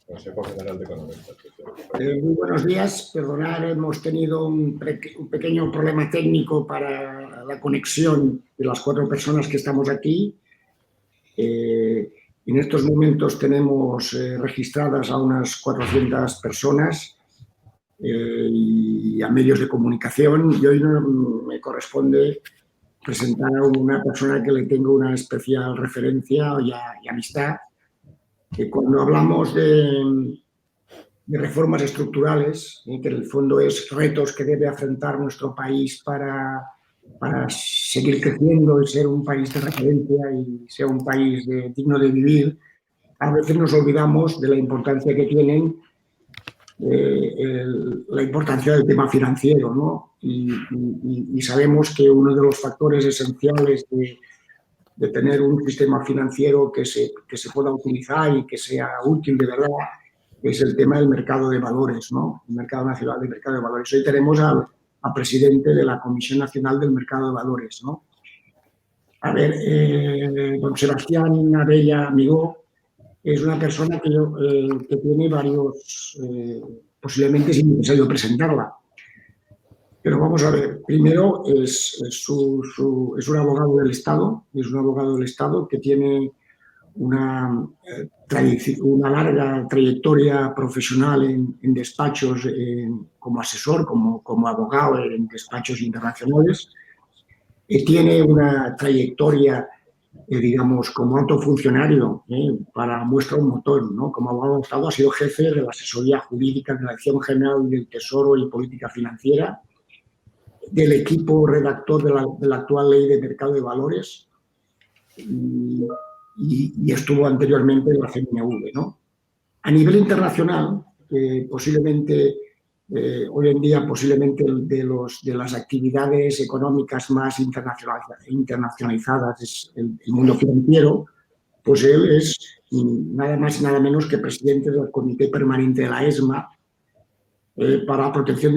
Consejo General de Economistas. Muy buenos días. Perdonad, hemos tenido un pequeño problema técnico para la conexión de las 4 personas que estamos aquí. En estos momentos tenemos registradas a unas 400 personas y a medios de comunicación, y hoy me corresponde presentar a una persona que le tengo una especial referencia y amistad, que cuando hablamos de reformas estructurales, que en el fondo es retos que debe afrontar nuestro país para seguir creciendo y ser un país de referencia y ser un país digno de vivir, a veces nos olvidamos de la importancia que tienen, la importancia del tema financiero, ¿no? Y sabemos que uno de los factores esenciales de tener un sistema financiero que se pueda utilizar y que sea útil de verdad es el tema del mercado de valores, ¿no? El Mercado Nacional del Mercado de Valores. Hoy tenemos al presidente de la Comisión Nacional del Mercado de Valores, ¿no? A ver, don Sebastián Abella Amigó es una persona que tiene varios, posiblemente es innecesario presentarla. Pero vamos a ver, primero es un abogado del Estado, que tiene una larga trayectoria profesional en despachos como asesor, como abogado en despachos internacionales. Tiene una trayectoria, digamos, como alto funcionario, para muestra un montón, ¿no? Como abogado del Estado ha sido jefe de la asesoría jurídica de la Dirección General del Tesoro y Política Financiera, del equipo redactor de la actual Ley de Mercado de Valores y estuvo anteriormente en la CNMV, ¿no? A nivel internacional, posiblemente hoy en día de las actividades económicas más internacionalizadas es el mundo financiero, pues él es nada más y nada menos que presidente del Comité Permanente de la ESMA, para la protección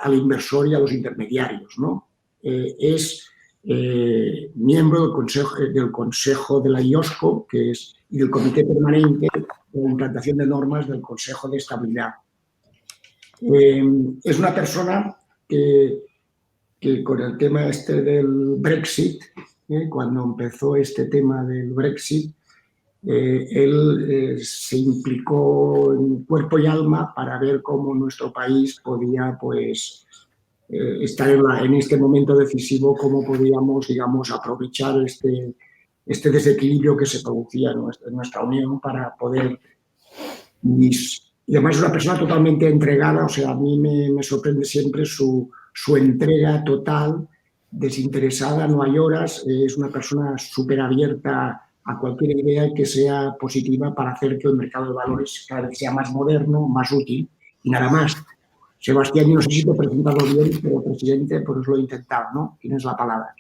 al inversor y a los intermediarios, ¿no? Es miembro del Consejo de la IOSCO, y del Comité Permanente de la Implantación de Normas del Consejo de Estabilidad. Es una persona que con el tema del Brexit, cuando empezó este tema del Brexit, él se implicó en cuerpo y alma para ver cómo nuestro país podía, pues, estar en este momento decisivo, cómo podíamos, digamos, aprovechar este desequilibrio que se producía en nuestra Unión para poder... Y además es una persona totalmente entregada, o sea, a mí me sorprende siempre su entrega total, desinteresada, no hay horas, es una persona súper abierta a cualquier idea que sea positiva para hacer que el mercado de valores cada vez sea más moderno, más útil y nada más. Sebastián, yo no sé si te he presentado bien, pero presidente, pues lo he intentado, ¿no? Tienes la palabra.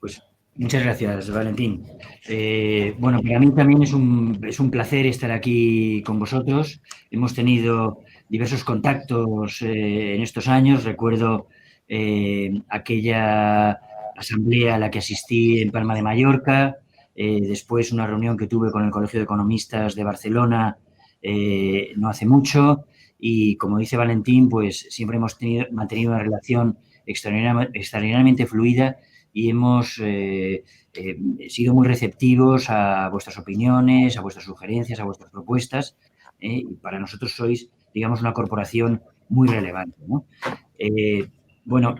Pues muchas gracias, Valentín. Bueno, para mí también es un placer estar aquí con vosotros. Hemos tenido diversos contactos en estos años. Recuerdo aquella asamblea a la que asistí en Palma de Mallorca, después una reunión que tuve con el Colegio de Economistas de Barcelona no hace mucho, y como dice Valentín, pues siempre hemos mantenido una relación extraordinariamente fluida y hemos sido muy receptivos a vuestras opiniones, a vuestras sugerencias, a vuestras propuestas, y para nosotros sois, digamos, una corporación muy relevante, ¿no? Bueno,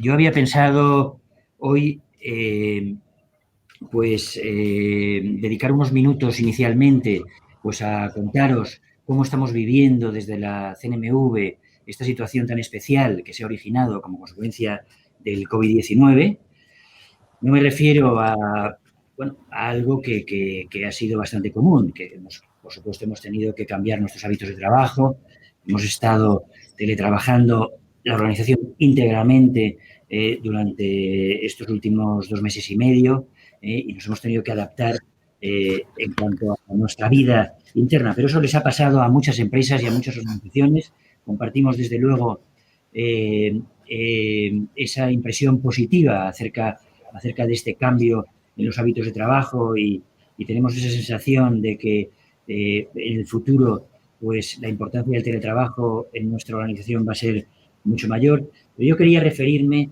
yo había pensado hoy dedicar unos minutos inicialmente pues a contaros cómo estamos viviendo desde la CNMV esta situación tan especial que se ha originado como consecuencia del COVID-19. No me refiero a algo que ha sido bastante común, que por supuesto hemos tenido que cambiar nuestros hábitos de trabajo, hemos estado teletrabajando la organización íntegramente durante estos últimos 2 meses y medio, y nos hemos tenido que adaptar en cuanto a nuestra vida interna. Pero eso les ha pasado a muchas empresas y a muchas organizaciones. Compartimos, desde luego, esa impresión positiva acerca de este cambio en los hábitos de trabajo y tenemos esa sensación de que en el futuro pues la importancia del teletrabajo en nuestra organización va a ser mucho mayor. Pero yo quería referirme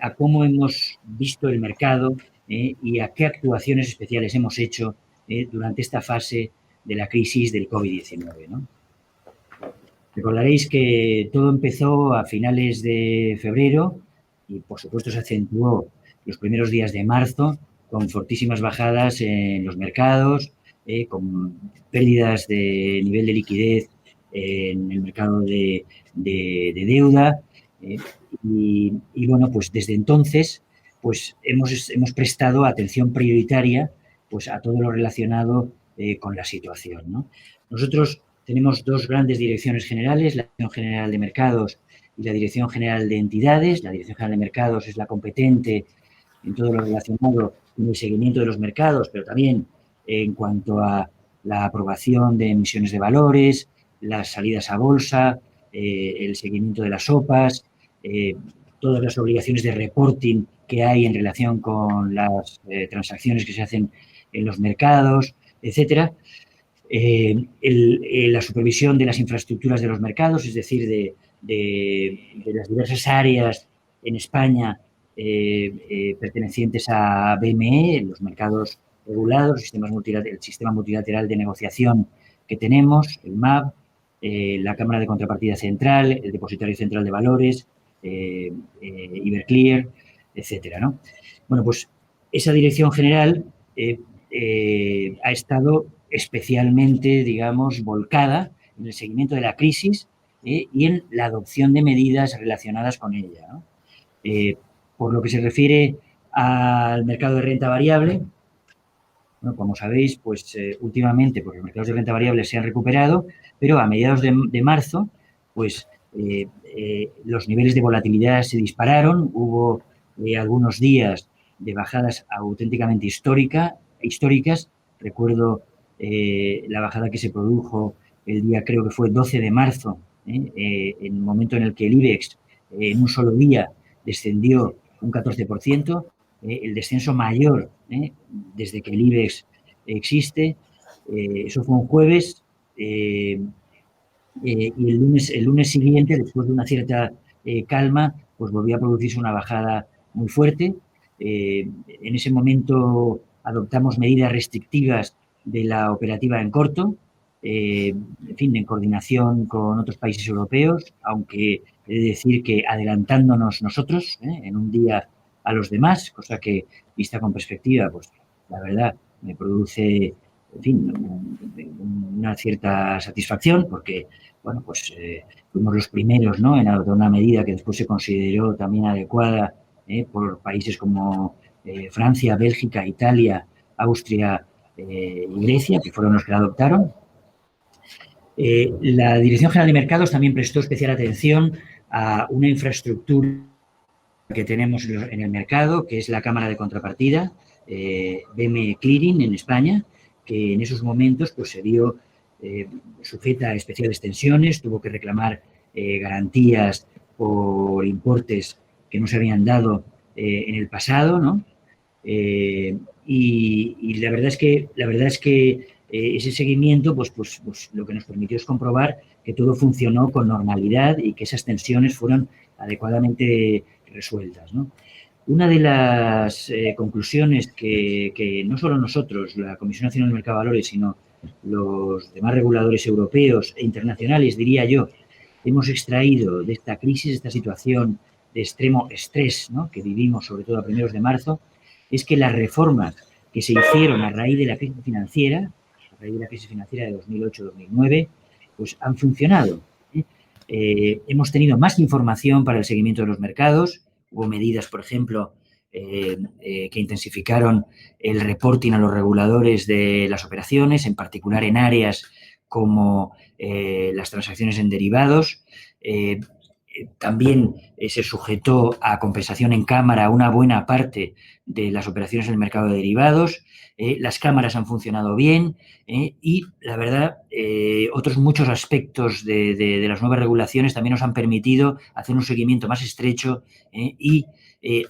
a cómo hemos visto el mercado y a qué actuaciones especiales hemos hecho durante esta fase de la crisis del COVID-19, ¿no? Recordaréis que todo empezó a finales de febrero y, por supuesto, se acentuó los primeros días de marzo con fortísimas bajadas en los mercados, con pérdidas de nivel de liquidez en el mercado de deuda. Y, bueno, pues desde entonces pues hemos prestado atención prioritaria pues, a todo lo relacionado con la situación, ¿no? Nosotros tenemos dos grandes direcciones generales, la Dirección General de Mercados y la Dirección General de Entidades. La Dirección General de Mercados es la competente en todo lo relacionado con el seguimiento de los mercados, pero también en cuanto a la aprobación de emisiones de valores, las salidas a bolsa, el seguimiento de las OPAs, todas las obligaciones de reporting que hay en relación con las transacciones que se hacen en los mercados, etcétera. La supervisión de las infraestructuras de los mercados, es decir, de las diversas áreas en España pertenecientes a BME, los mercados regulados, el sistema multilateral de negociación que tenemos, el MAB, la Cámara de Contrapartida Central, el Depositario Central de Valores, Iberclear, etcétera, ¿no? Bueno, pues esa dirección general ha estado especialmente, digamos, volcada en el seguimiento de la crisis y en la adopción de medidas relacionadas con ella, ¿no? Por lo que se refiere al mercado de renta variable, bueno, como sabéis, pues últimamente pues, los mercados de renta variable se han recuperado, pero a mediados de marzo, pues los niveles de volatilidad se dispararon, hubo algunos días de bajadas auténticamente históricas. Recuerdo la bajada que se produjo el día, creo que fue 12 de marzo, en el momento en el que el IBEX en un solo día descendió un 14%, el descenso mayor desde que el IBEX existe. Eso fue un jueves y el lunes siguiente, después de una cierta calma, pues volvió a producirse una bajada muy fuerte. En ese momento adoptamos medidas restrictivas de la operativa en corto, en fin, en coordinación con otros países europeos, aunque he de decir que adelantándonos nosotros en un día a los demás, cosa que, vista con perspectiva, pues la verdad me produce, en fin, una cierta satisfacción, porque, bueno, pues fuimos los primeros, ¿no?, en adoptar una medida que después se consideró también adecuada por países como Francia, Bélgica, Italia, Austria y Grecia, que fueron los que la adoptaron. La Dirección General de Mercados también prestó especial atención a una infraestructura que tenemos en el mercado, que es la Cámara de Contrapartida, BME Clearing en España, que en esos momentos pues, se vio sujeta a especiales tensiones, tuvo que reclamar garantías por importes que no se habían dado en el pasado, ¿no? Y la verdad es que ese seguimiento pues lo que nos permitió es comprobar que todo funcionó con normalidad y que esas tensiones fueron adecuadamente resueltas, ¿no? Una de las conclusiones que no solo nosotros, la Comisión Nacional del Mercado de Valores, sino los demás reguladores europeos e internacionales, diría yo, hemos extraído de esta crisis, de esta situación de extremo estrés, ¿no?, que vivimos sobre todo a primeros de marzo, es que las reformas que se hicieron a raíz de la crisis financiera, de 2008-2009, pues han funcionado. Hemos tenido más información para el seguimiento de los mercados, hubo medidas, por ejemplo, que intensificaron el reporting a los reguladores de las operaciones, en particular en áreas como las transacciones en derivados. También se sujetó a compensación en cámara una buena parte de las operaciones en el mercado de derivados. Las cámaras han funcionado bien y, la verdad, otros muchos aspectos de las nuevas regulaciones también nos han permitido hacer un seguimiento más estrecho y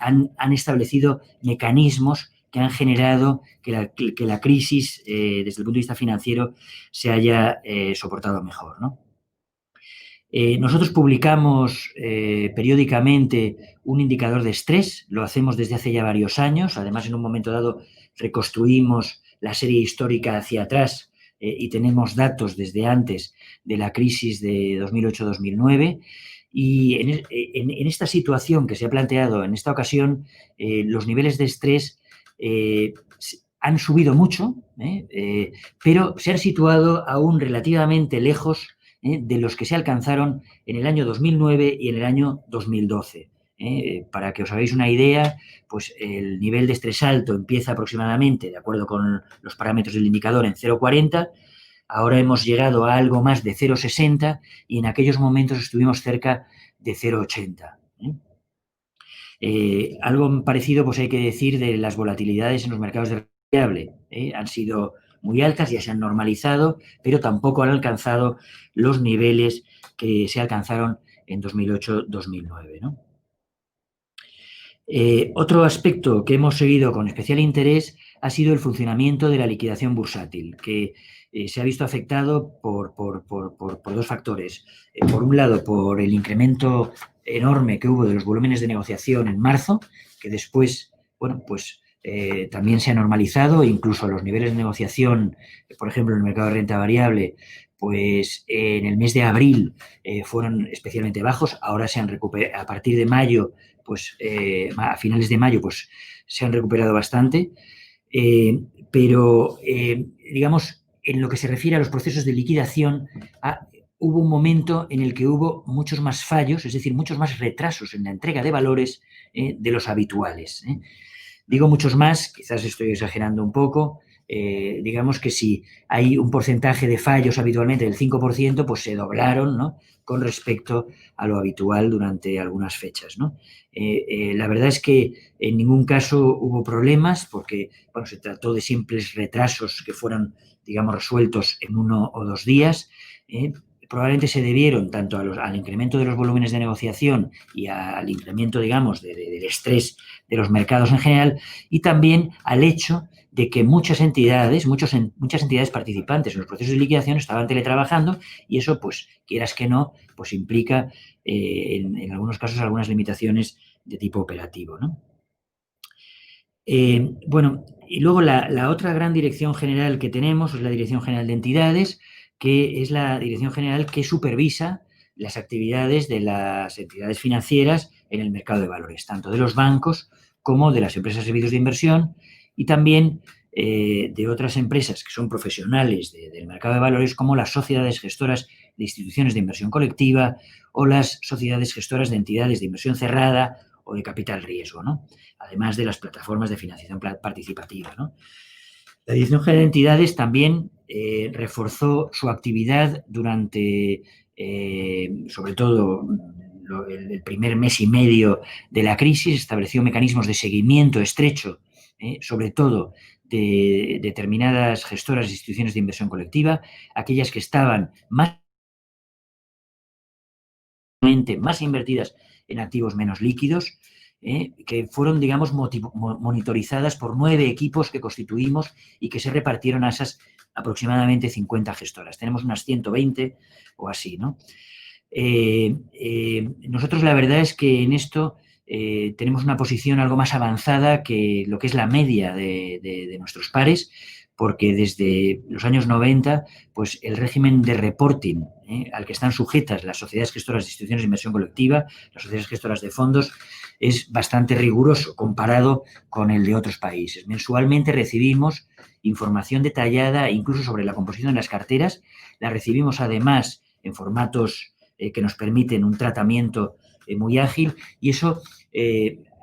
han establecido mecanismos que han generado que la crisis, desde el punto de vista financiero, se haya soportado mejor, ¿no? Nosotros publicamos periódicamente un indicador de estrés, lo hacemos desde hace ya varios años, además en un momento dado reconstruimos la serie histórica hacia atrás y tenemos datos desde antes de la crisis de 2008-2009 y en esta situación que se ha planteado en esta ocasión, los niveles de estrés han subido mucho, pero se han situado aún relativamente lejos de los que se alcanzaron en el año 2009 y en el año 2012. Para que os hagáis una idea, pues el nivel de estrés alto empieza aproximadamente, de acuerdo con los parámetros del indicador, en 0,40. Ahora hemos llegado a algo más de 0,60 y en aquellos momentos estuvimos cerca de 0,80. Algo parecido, pues hay que decir, de las volatilidades en los mercados de renta variable. Han sido muy altas, ya se han normalizado, pero tampoco han alcanzado los niveles que se alcanzaron en 2008-2009, ¿no? Otro aspecto que hemos seguido con especial interés ha sido el funcionamiento de la liquidación bursátil, que se ha visto afectado por dos factores. Por un lado, por el incremento enorme que hubo de los volúmenes de negociación en marzo, que después, bueno, pues también se ha normalizado, incluso los niveles de negociación, por ejemplo, en el mercado de renta variable, pues en el mes de abril fueron especialmente bajos, ahora se han recuperado, a partir de mayo, pues a finales de mayo, pues se han recuperado bastante, pero digamos, en lo que se refiere a los procesos de liquidación, hubo un momento en el que hubo muchos más fallos, es decir, muchos más retrasos en la entrega de valores de los habituales. Digo muchos más, quizás estoy exagerando un poco, digamos que si hay un porcentaje de fallos habitualmente del 5%, pues se doblaron, ¿no?, con respecto a lo habitual durante algunas fechas, ¿no? La verdad es que en ningún caso hubo problemas porque, bueno, se trató de simples retrasos que fueron, digamos, resueltos en 1 o 2 días. Probablemente se debieron tanto al incremento de los volúmenes de negociación y al incremento, digamos, del estrés de los mercados en general, y también al hecho de que muchas entidades participantes en los procesos de liquidación estaban teletrabajando y eso, pues, quieras que no, pues implica en algunos casos algunas limitaciones de tipo operativo, ¿no? Bueno, y luego la otra gran dirección general que tenemos es la Dirección General de Entidades, que es la dirección general que supervisa las actividades de las entidades financieras en el mercado de valores, tanto de los bancos como de las empresas de servicios de inversión y también de otras empresas que son profesionales del mercado de valores, como las sociedades gestoras de instituciones de inversión colectiva o las sociedades gestoras de entidades de inversión cerrada o de capital riesgo, ¿no? Además de las plataformas de financiación participativa, ¿no? La Dirección General de Entidades también reforzó su actividad durante, sobre todo, el primer mes y medio de la crisis, estableció mecanismos de seguimiento estrecho, sobre todo de determinadas gestoras de instituciones de inversión colectiva, aquellas que estaban más invertidas en activos menos líquidos, que fueron, digamos, monitorizadas por 9 equipos que constituimos y que se repartieron a esas aproximadamente 50 gestoras. Tenemos unas 120 o así, ¿no? Nosotros la verdad es que en esto tenemos una posición algo más avanzada que lo que es la media de nuestros pares, porque desde los años 90, pues el régimen de reporting al que están sujetas las sociedades gestoras de instituciones de inversión colectiva, las sociedades gestoras de fondos, es bastante riguroso comparado con el de otros países. Mensualmente recibimos información detallada incluso sobre la composición de las carteras, la recibimos además en formatos que nos permiten un tratamiento muy ágil y eso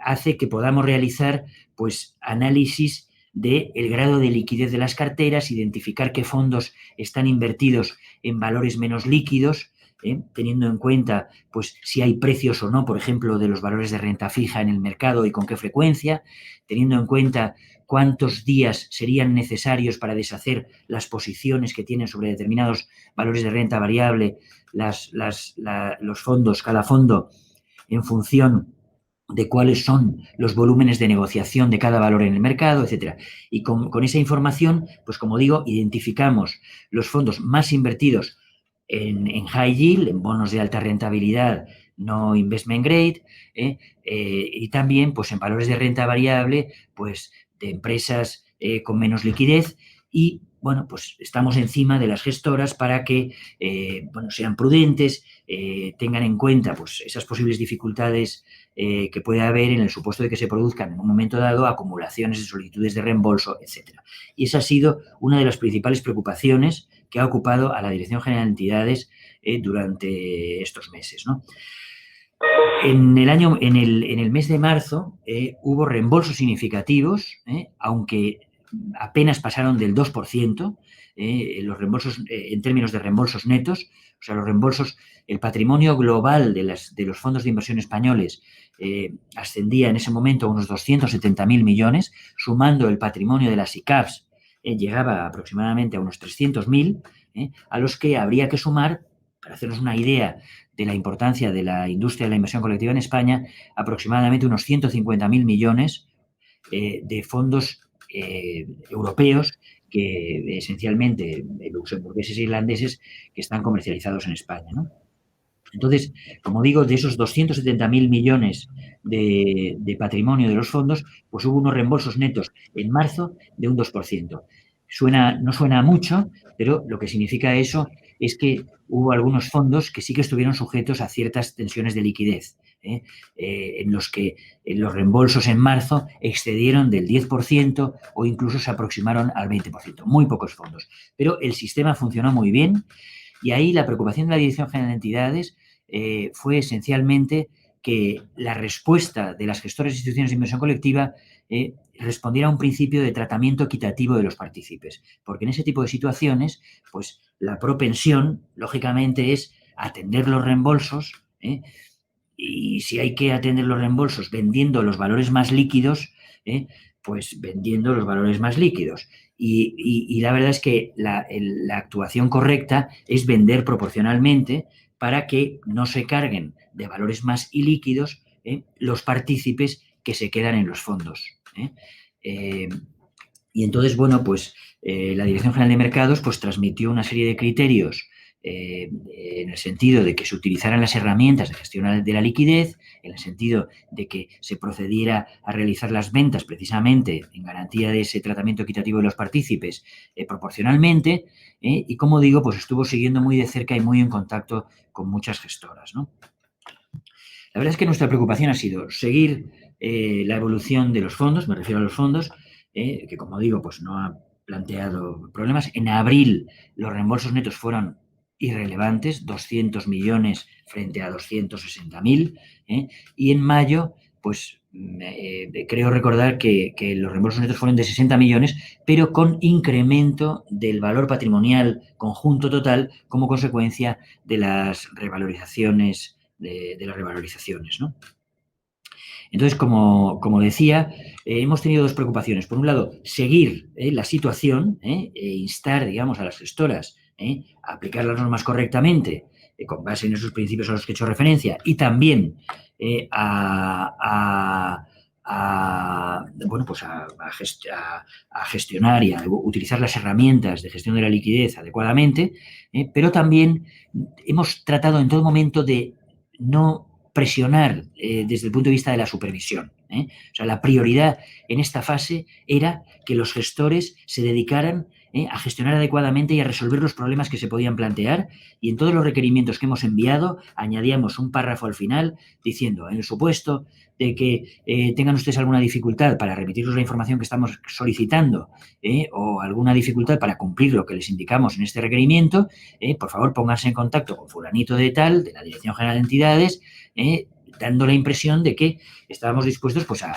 hace que podamos realizar, pues, análisis del grado de liquidez de las carteras, identificar qué fondos están invertidos en valores menos líquidos, teniendo en cuenta, pues, si hay precios o no, por ejemplo, de los valores de renta fija en el mercado y con qué frecuencia, teniendo en cuenta cuántos días serían necesarios para deshacer las posiciones que tienen sobre determinados valores de renta variable los fondos, cada fondo, en función de cuáles son los volúmenes de negociación de cada valor en el mercado, etcétera. Y con esa información, pues como digo, identificamos los fondos más invertidos en high yield, en bonos de alta rentabilidad, no investment grade, y también pues en valores de renta variable, pues de empresas con menos liquidez, y bueno, pues estamos encima de las gestoras para que bueno, sean prudentes, tengan en cuenta pues esas posibles dificultades que puede haber en el supuesto de que se produzcan en un momento dado acumulaciones de solicitudes de reembolso, etcétera. Y esa ha sido una de las principales preocupaciones que ha ocupado a la Dirección General de Entidades durante estos meses, ¿no? En el mes de marzo hubo reembolsos significativos, aunque apenas pasaron del 2%, los reembolsos en términos de reembolsos netos, o sea, los reembolsos, el patrimonio global de los fondos de inversión españoles ascendía en ese momento a unos 270.000 millones, sumando el patrimonio de las ICAPs, llegaba aproximadamente a unos 300.000, a los que habría que sumar, para hacernos una idea de la importancia de la industria de la inversión colectiva en España, aproximadamente unos 150.000 millones de fondos europeos que esencialmente luxemburgueses e irlandeses que están comercializados en España, ¿no? Entonces, como digo, de esos 270.000 millones de patrimonio de los fondos, pues hubo unos reembolsos netos en marzo de un 2%. No suena mucho, pero lo que significa eso es que hubo algunos fondos que sí que estuvieron sujetos a ciertas tensiones de liquidez, en los que los reembolsos en marzo excedieron del 10% o incluso se aproximaron al 20%. Muy pocos fondos. Pero el sistema funcionó muy bien. Y ahí la preocupación de la Dirección General de Entidades fue esencialmente que la respuesta de las gestoras de instituciones de inversión colectiva respondiera a un principio de tratamiento equitativo de los partícipes. Porque en ese tipo de situaciones, pues la propensión, lógicamente, es atender los reembolsos, y si hay que atender los reembolsos vendiendo los valores más líquidos, pues vendiendo los valores más líquidos. Y la verdad es que la actuación correcta es vender proporcionalmente para que no se carguen de valores más ilíquidos los partícipes que se quedan en los fondos. Y entonces, bueno, pues la Dirección General de Mercados pues transmitió una serie de criterios en el sentido de que se utilizaran las herramientas de gestión de la liquidez, en el sentido de que se procediera a realizar las ventas precisamente en garantía de ese tratamiento equitativo de los partícipes proporcionalmente, y como digo, pues estuvo siguiendo muy de cerca y muy en contacto con muchas gestoras, ¿no? La verdad es que nuestra preocupación ha sido seguir la evolución de los fondos, me refiero a los fondos, que como digo, pues no ha planteado problemas. En abril los reembolsos netos fueron irrelevantes, 200 millones frente a 260.000, y en mayo, pues creo recordar que los reembolsos netos fueron de 60 millones, pero con incremento del valor patrimonial conjunto total como consecuencia de las revalorizaciones, ¿no? Entonces, como decía, hemos tenido dos preocupaciones. Por un lado, seguir la situación e instar, digamos, a las gestoras a aplicar las normas correctamente con base en esos principios a los que he hecho referencia, y también a gestionar y a utilizar las herramientas de gestión de la liquidez adecuadamente, pero también hemos tratado en todo momento de no presionar desde el punto de vista de la supervisión. O sea, la prioridad en esta fase era que los gestores se dedicaran a gestionar adecuadamente y a resolver los problemas que se podían plantear, y en todos los requerimientos que hemos enviado añadíamos un párrafo al final diciendo, en el supuesto de que tengan ustedes alguna dificultad para remitirnos la información que estamos solicitando o alguna dificultad para cumplir lo que les indicamos en este requerimiento, por favor pónganse en contacto con fulanito de tal, de la Dirección General de Entidades, dando la impresión de que estábamos dispuestos pues, a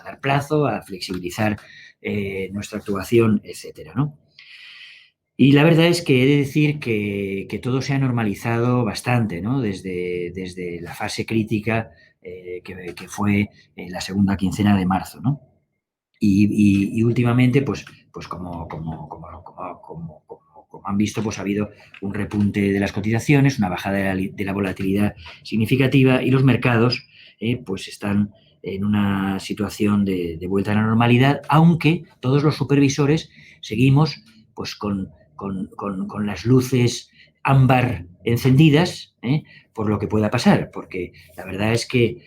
dar plazo, a flexibilizar nuestra actuación, etcétera, ¿no? Y la verdad es que he de decir que todo se ha normalizado bastante, ¿no? Desde la fase crítica que fue la segunda quincena de marzo, ¿no? Y últimamente, pues como han visto, pues ha habido un repunte de las cotizaciones, una bajada de la volatilidad significativa, y los mercados pues están en una situación de vuelta a la normalidad, aunque todos los supervisores seguimos pues con las luces ámbar encendidas, por lo que pueda pasar, porque la verdad es que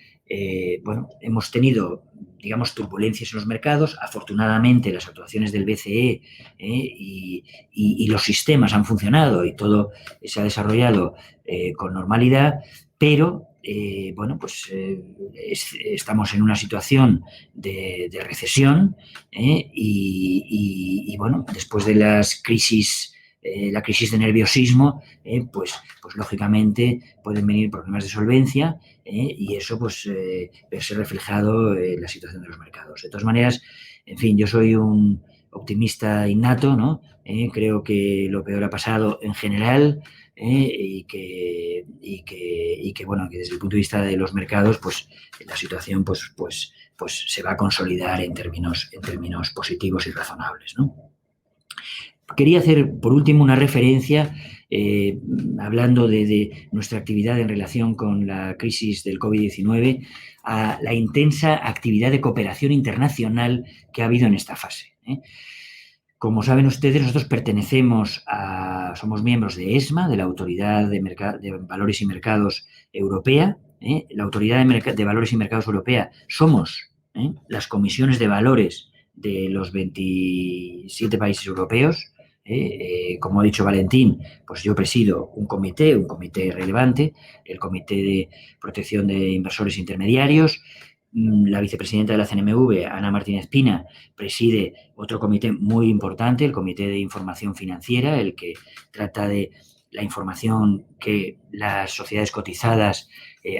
bueno, hemos tenido, digamos, turbulencias en los mercados. Afortunadamente, las actuaciones del BCE y los sistemas han funcionado y todo se ha desarrollado con normalidad, pero bueno, pues estamos en una situación de recesión y bueno, después de las crisis, la crisis de nerviosismo, pues lógicamente pueden venir problemas de solvencia y eso pues verse reflejado en la situación de los mercados. De todas maneras, en fin, yo soy un optimista innato, ¿no? Creo que lo peor ha pasado en general y que bueno, que desde el punto de vista de los mercados, pues la situación pues se va a consolidar en términos positivos y razonables, ¿no? Quería hacer, por último, una referencia, hablando de nuestra actividad en relación con la crisis del COVID-19, a la intensa actividad de cooperación internacional que ha habido en esta fase. Como saben ustedes, nosotros somos miembros de ESMA, de la Autoridad de Valores y Mercados Europea. La Autoridad de Valores y Mercados Europea somos las comisiones de valores de los 27 países europeos. Como ha dicho Valentín, pues yo presido un comité relevante, el Comité de Protección de Inversores Intermediarios. La vicepresidenta de la CNMV, Ana Martínez Pina, preside otro comité muy importante, el Comité de Información Financiera, el que trata de la información que las sociedades cotizadas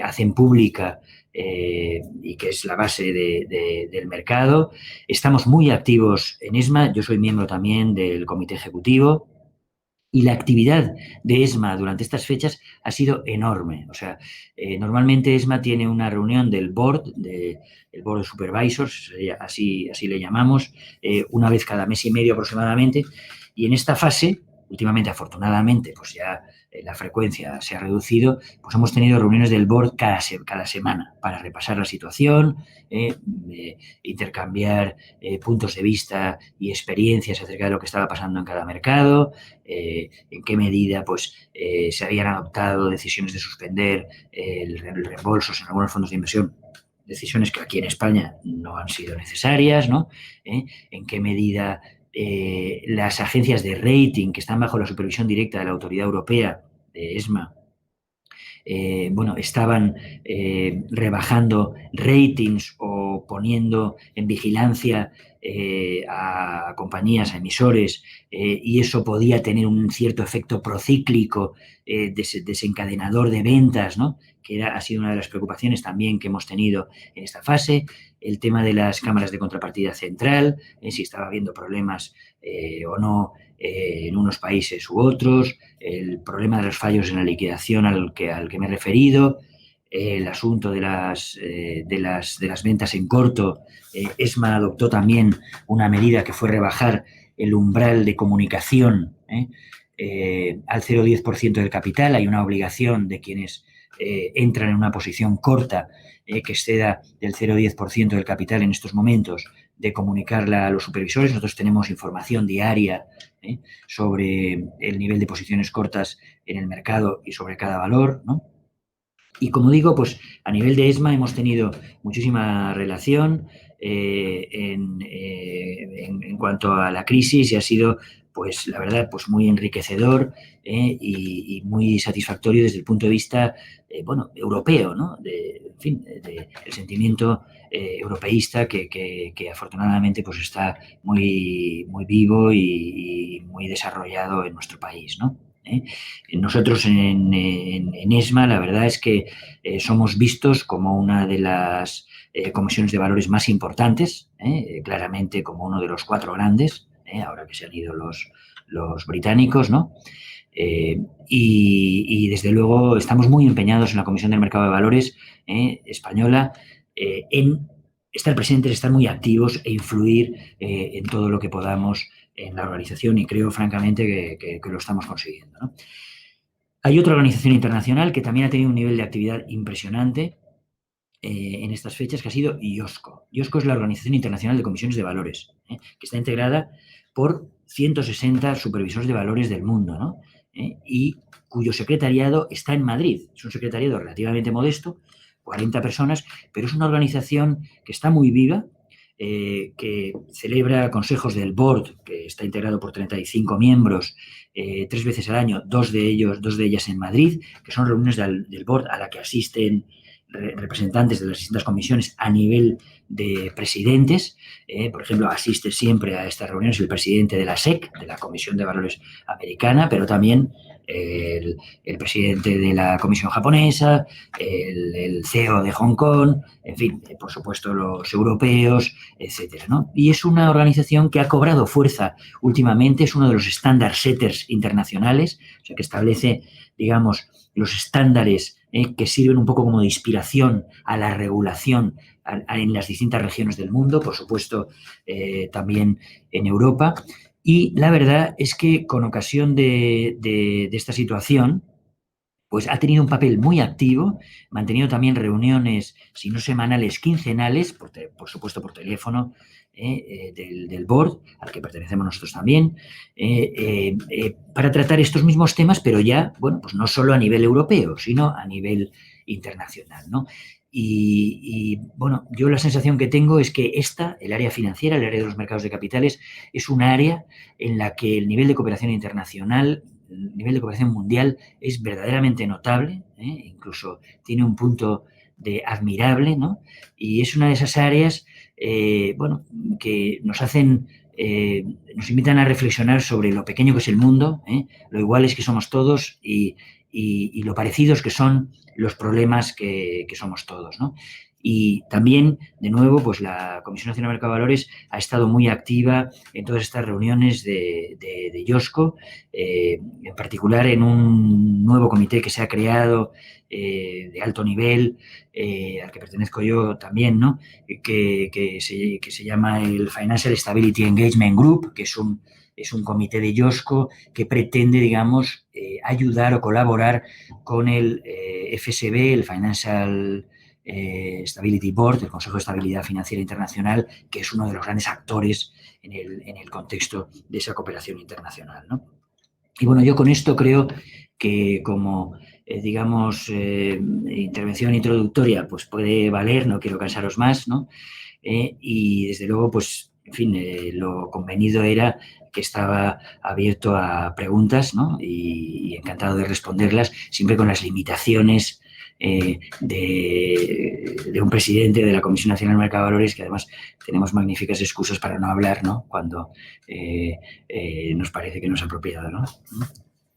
hacen pública y que es la base del mercado. Estamos muy activos en ESMA, yo soy miembro también del Comité Ejecutivo. Y la actividad de ESMA durante estas fechas ha sido enorme. O sea, normalmente ESMA tiene una reunión del board, el board de supervisors, así le llamamos, una vez cada mes y medio aproximadamente. Y en esta fase, últimamente, afortunadamente, pues ya la frecuencia se ha reducido, pues hemos tenido reuniones del board cada semana para repasar la situación, intercambiar puntos de vista y experiencias acerca de lo que estaba pasando en cada mercado, en qué medida pues, se habían adoptado decisiones de suspender el reembolsos en algunos fondos de inversión, decisiones que aquí en España no han sido necesarias, ¿no? En qué medida las agencias de rating que están bajo la supervisión directa de la Autoridad Europea, de ESMA, bueno, estaban rebajando ratings o poniendo en vigilancia a compañías, a emisores, y eso podía tener un cierto efecto procíclico, desencadenador de ventas, ¿no? Que ha sido una de las preocupaciones también que hemos tenido en esta fase. El tema de las cámaras de contrapartida central, si estaba habiendo problemas o no en unos países u otros, el problema de los fallos en la liquidación al que me he referido, el asunto de las ventas en corto. ESMA adoptó también una medida que fue rebajar el umbral de comunicación al 0,10% del capital. Hay una obligación de quienes entran en una posición corta que exceda del 0,10% del capital en estos momentos, de comunicarla a los supervisores. Nosotros tenemos información diaria sobre el nivel de posiciones cortas en el mercado y sobre cada valor, ¿no? Y como digo, pues a nivel de ESMA hemos tenido muchísima relación en cuanto a la crisis y ha sido, pues la verdad, pues muy enriquecedor y muy satisfactorio desde el punto de vista, bueno, europeo, ¿no? En fin, el sentimiento europeísta que afortunadamente pues está muy vivo y muy desarrollado en nuestro país, ¿no? Nosotros en ESMA la verdad es que somos vistos como una de las comisiones de valores más importantes, claramente como uno de los 4 grandes, ahora que se han ido los británicos, ¿no? Y desde luego estamos muy empeñados en la Comisión del Mercado de Valores española en estar presentes, estar muy activos e influir en todo lo que podamos en la organización, y creo francamente que lo estamos consiguiendo, ¿no? Hay otra organización internacional que también ha tenido un nivel de actividad impresionante, en estas fechas, que ha sido IOSCO. IOSCO es la Organización Internacional de Comisiones de Valores, que está integrada por 160 supervisores de valores del mundo, ¿no? Y cuyo secretariado está en Madrid. Es un secretariado relativamente modesto, 40 personas, pero es una organización que está muy viva, que celebra consejos del board, que está integrado por 35 miembros, 3 veces al año, dos de ellas en Madrid, que son reuniones del board a la que asisten representantes de las distintas comisiones a nivel de presidentes. Por ejemplo, asiste siempre a estas reuniones el presidente de la SEC, de la Comisión de Valores Americana, pero también el presidente de la Comisión Japonesa, el CEO de Hong Kong, en fin, por supuesto los europeos, etcétera, ¿no? Y es una organización que ha cobrado fuerza últimamente, es uno de los estándar setters internacionales, o sea, que establece, digamos, los estándares que sirven un poco como de inspiración a la regulación en las distintas regiones del mundo, por supuesto, también en Europa. Y la verdad es que con ocasión de esta situación, pues ha tenido un papel muy activo, mantenido también reuniones, si no semanales, quincenales, por supuesto por teléfono, del board, al que pertenecemos nosotros también, para tratar estos mismos temas, pero ya, bueno, pues no solo a nivel europeo, sino a nivel internacional, ¿no? Bueno, yo la sensación que tengo es que el área financiera, el área de los mercados de capitales, es un área en la que el nivel de cooperación internacional, el nivel de cooperación mundial es verdaderamente notable, incluso tiene un punto de admirable, ¿no? Y es una de esas áreas, bueno, que nos hacen, nos invitan a reflexionar sobre lo pequeño que es el mundo, lo iguales que somos todos y lo parecidos que son los problemas que somos todos, ¿no? Y también, de nuevo, pues la Comisión Nacional de Mercado de Valores ha estado muy activa en todas estas reuniones de IOSCO, en particular en un nuevo comité que se ha creado de alto nivel, al que pertenezco yo también, ¿no? Que se llama el Financial Stability Engagement Group, que es un comité de IOSCO que pretende, digamos, ayudar o colaborar con el FSB, el Financial Stability Board, el Consejo de Estabilidad Financiera Internacional, que es uno de los grandes actores en el contexto de esa cooperación internacional, ¿no? Y bueno, yo con esto creo que como, digamos, intervención introductoria, pues puede valer, no quiero cansaros más, ¿no? Y desde luego, pues, en fin, lo convenido era que estaba abierto a preguntas, ¿no? Y encantado de responderlas, siempre con las limitaciones de un presidente de la Comisión Nacional del Mercado de Valores, que además tenemos magníficas excusas para no hablar, ¿no? Cuando nos parece que no es apropiado, ¿no?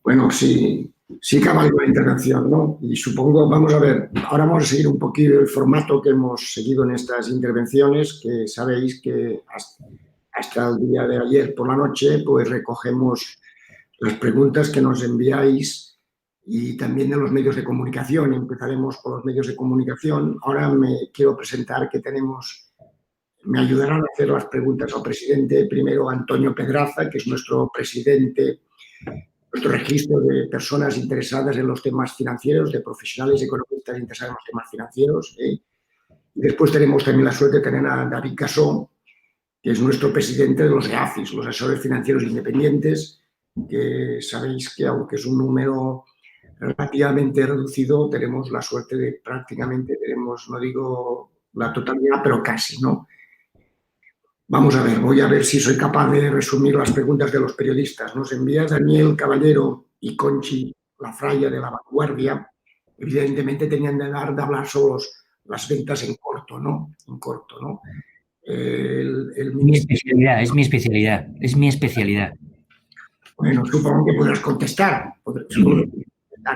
Bueno, sí, sí que ha valido la intervención, ¿no? Y supongo, vamos a ver, ahora vamos a seguir un poquito el formato que hemos seguido en estas intervenciones, que sabéis que hasta el día de ayer por la noche, pues recogemos las preguntas que nos enviáis y también de los medios de comunicación. Empezaremos por los medios de comunicación. Ahora me quiero presentar que me ayudarán a hacer las preguntas al presidente. Primero Antonio Pedraza, que es nuestro presidente, nuestro registro de personas interesadas en los temas financieros, de profesionales economistas interesados en los temas financieros. Y después tenemos también la suerte de tener a David Casó, que es nuestro presidente de los EAFIS, los asesores financieros independientes, que sabéis que aunque es un número relativamente reducido, tenemos la suerte de prácticamente, no digo la totalidad, pero casi, ¿no? Vamos a ver, voy a ver si soy capaz de resumir las preguntas de los periodistas. Nos envía Daniel Caballero y Conchi Lafraya de La Vanguardia. Evidentemente tenían de hablar sobre las ventas en corto, ¿no? En corto, ¿no? El ministerio... Es mi especialidad, es mi especialidad. Bueno, supongo que podrás contestar.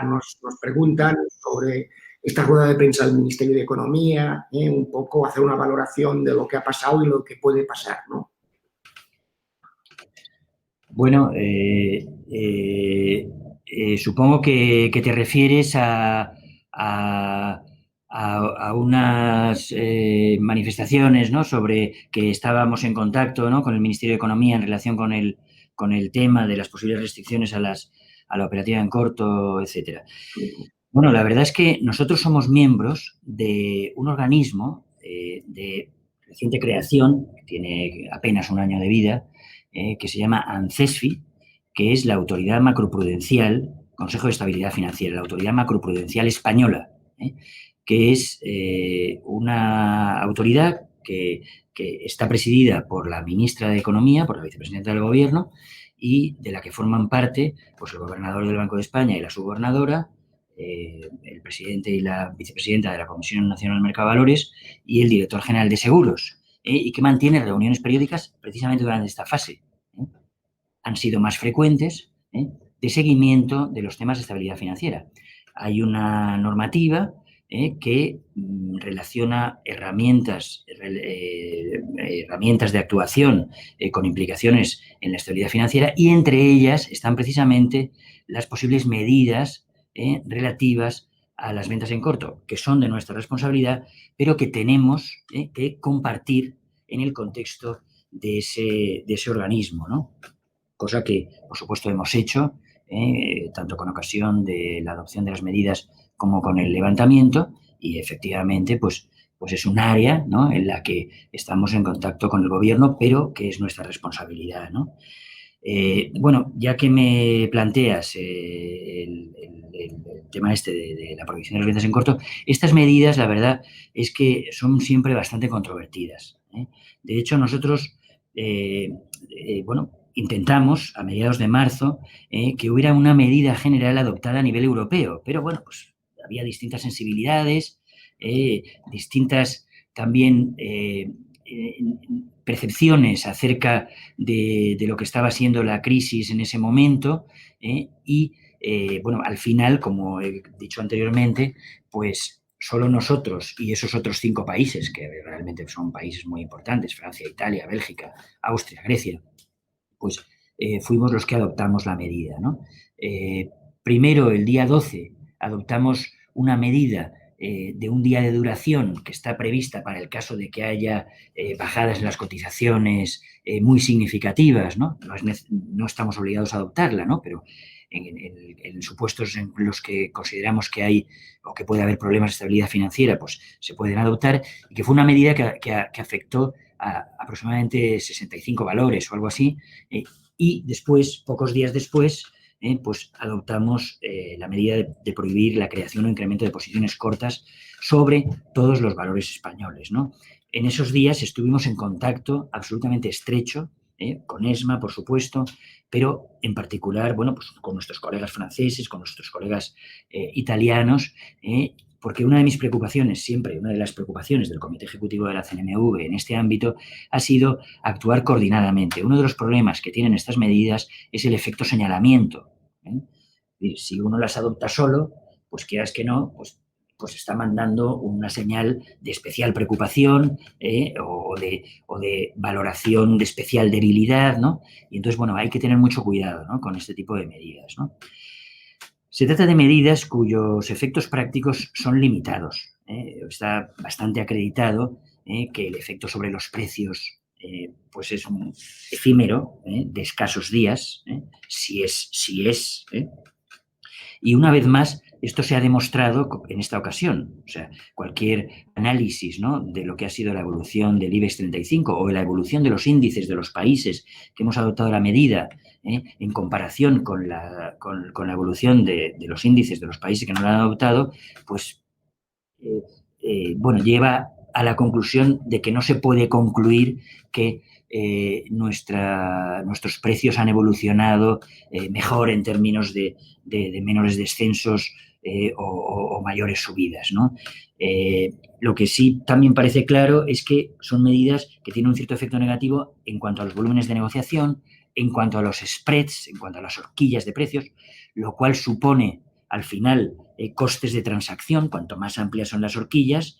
Nos preguntan sobre esta rueda de prensa del Ministerio de Economía, un poco hacer una valoración de lo que ha pasado y lo que puede pasar, ¿no? Bueno, supongo que te refieres a unas manifestaciones, ¿no? Sobre que estábamos en contacto, ¿no? Con el Ministerio de Economía en relación con el tema de las posibles restricciones a la operativa en corto, etcétera. Bueno, la verdad es que nosotros somos miembros de un organismo de reciente creación, que tiene apenas un año de vida, que se llama ANCESFI, que es la Autoridad Macroprudencial, Consejo de Estabilidad Financiera, la Autoridad Macroprudencial Española, que es una autoridad que está presidida por la ministra de Economía, por la vicepresidenta del Gobierno, y de la que forman parte pues, el gobernador del Banco de España y la subgobernadora, el presidente y la vicepresidenta de la Comisión Nacional del Mercado de Valores y el director general de Seguros, y que mantiene reuniones periódicas precisamente durante esta fase. Han sido más frecuentes de seguimiento de los temas de estabilidad financiera. Hay una normativa que relaciona herramientas de actuación con implicaciones en la estabilidad financiera, y entre ellas están precisamente las posibles medidas relativas a las ventas en corto, que son de nuestra responsabilidad, pero que tenemos que compartir en el contexto de ese organismo, ¿no? Cosa que, por supuesto, hemos hecho, tanto con ocasión de la adopción de las medidas como con el levantamiento, y efectivamente, pues es un área, ¿no?, en la que estamos en contacto con el Gobierno, pero que es nuestra responsabilidad, ¿no? Bueno, ya que me planteas el tema este de la prohibición de las ventas en corto, estas medidas, la verdad, es que son siempre bastante controvertidas. De hecho, nosotros, bueno, intentamos a mediados de marzo que hubiera una medida general adoptada a nivel europeo, pero bueno, pues había distintas sensibilidades, distintas también percepciones acerca de lo que estaba siendo la crisis en ese momento, y bueno, al final, como he dicho anteriormente, pues solo nosotros y esos otros 5 países, que realmente son países muy importantes, Francia, Italia, Bélgica, Austria, Grecia, pues fuimos los que adoptamos la medida, ¿no? Primero, el día 12, adoptamos una medida de un día de duración que está prevista para el caso de que haya bajadas en las cotizaciones muy significativas, ¿no? No estamos obligados a adoptarla, ¿no? Pero en supuestos en los que consideramos que hay o que puede haber problemas de estabilidad financiera, pues se pueden adoptar, y que fue una medida que afectó a aproximadamente 65 valores o algo así, y después, pocos días después, pues adoptamos la medida de prohibir la creación o incremento de posiciones cortas sobre todos los valores españoles, ¿no? En esos días estuvimos en contacto absolutamente estrecho con ESMA, por supuesto, pero en particular, bueno, pues con nuestros colegas franceses, con nuestros colegas italianos, porque una de mis preocupaciones, siempre una de las preocupaciones del Comité Ejecutivo de la CNMV en este ámbito, ha sido actuar coordinadamente. Uno de los problemas que tienen estas medidas es el efecto señalamiento. Si uno las adopta solo, pues quieras que no, pues está mandando una señal de especial preocupación o de valoración de especial debilidad, ¿no? Y entonces, bueno, hay que tener mucho cuidado, ¿no?, con este tipo de medidas, ¿no? Se trata de medidas cuyos efectos prácticos son limitados. Está bastante acreditado que el efecto sobre los precios pues es un efímero, de escasos días, si es. Y una vez más, esto se ha demostrado en esta ocasión. O sea, cualquier análisis, ¿no?, de lo que ha sido la evolución del IBEX 35 o la evolución de los índices de los países que hemos adoptado la medida, en comparación con la evolución de los índices de los países que no la han adoptado, pues, bueno, lleva a la conclusión de que no se puede concluir que nuestros precios han evolucionado mejor en términos de menores descensos o mayores subidas, ¿no? Lo que sí también parece claro es que son medidas que tienen un cierto efecto negativo en cuanto a los volúmenes de negociación, en cuanto a los spreads, en cuanto a las horquillas de precios, lo cual supone al final costes de transacción. Cuanto más amplias son las horquillas,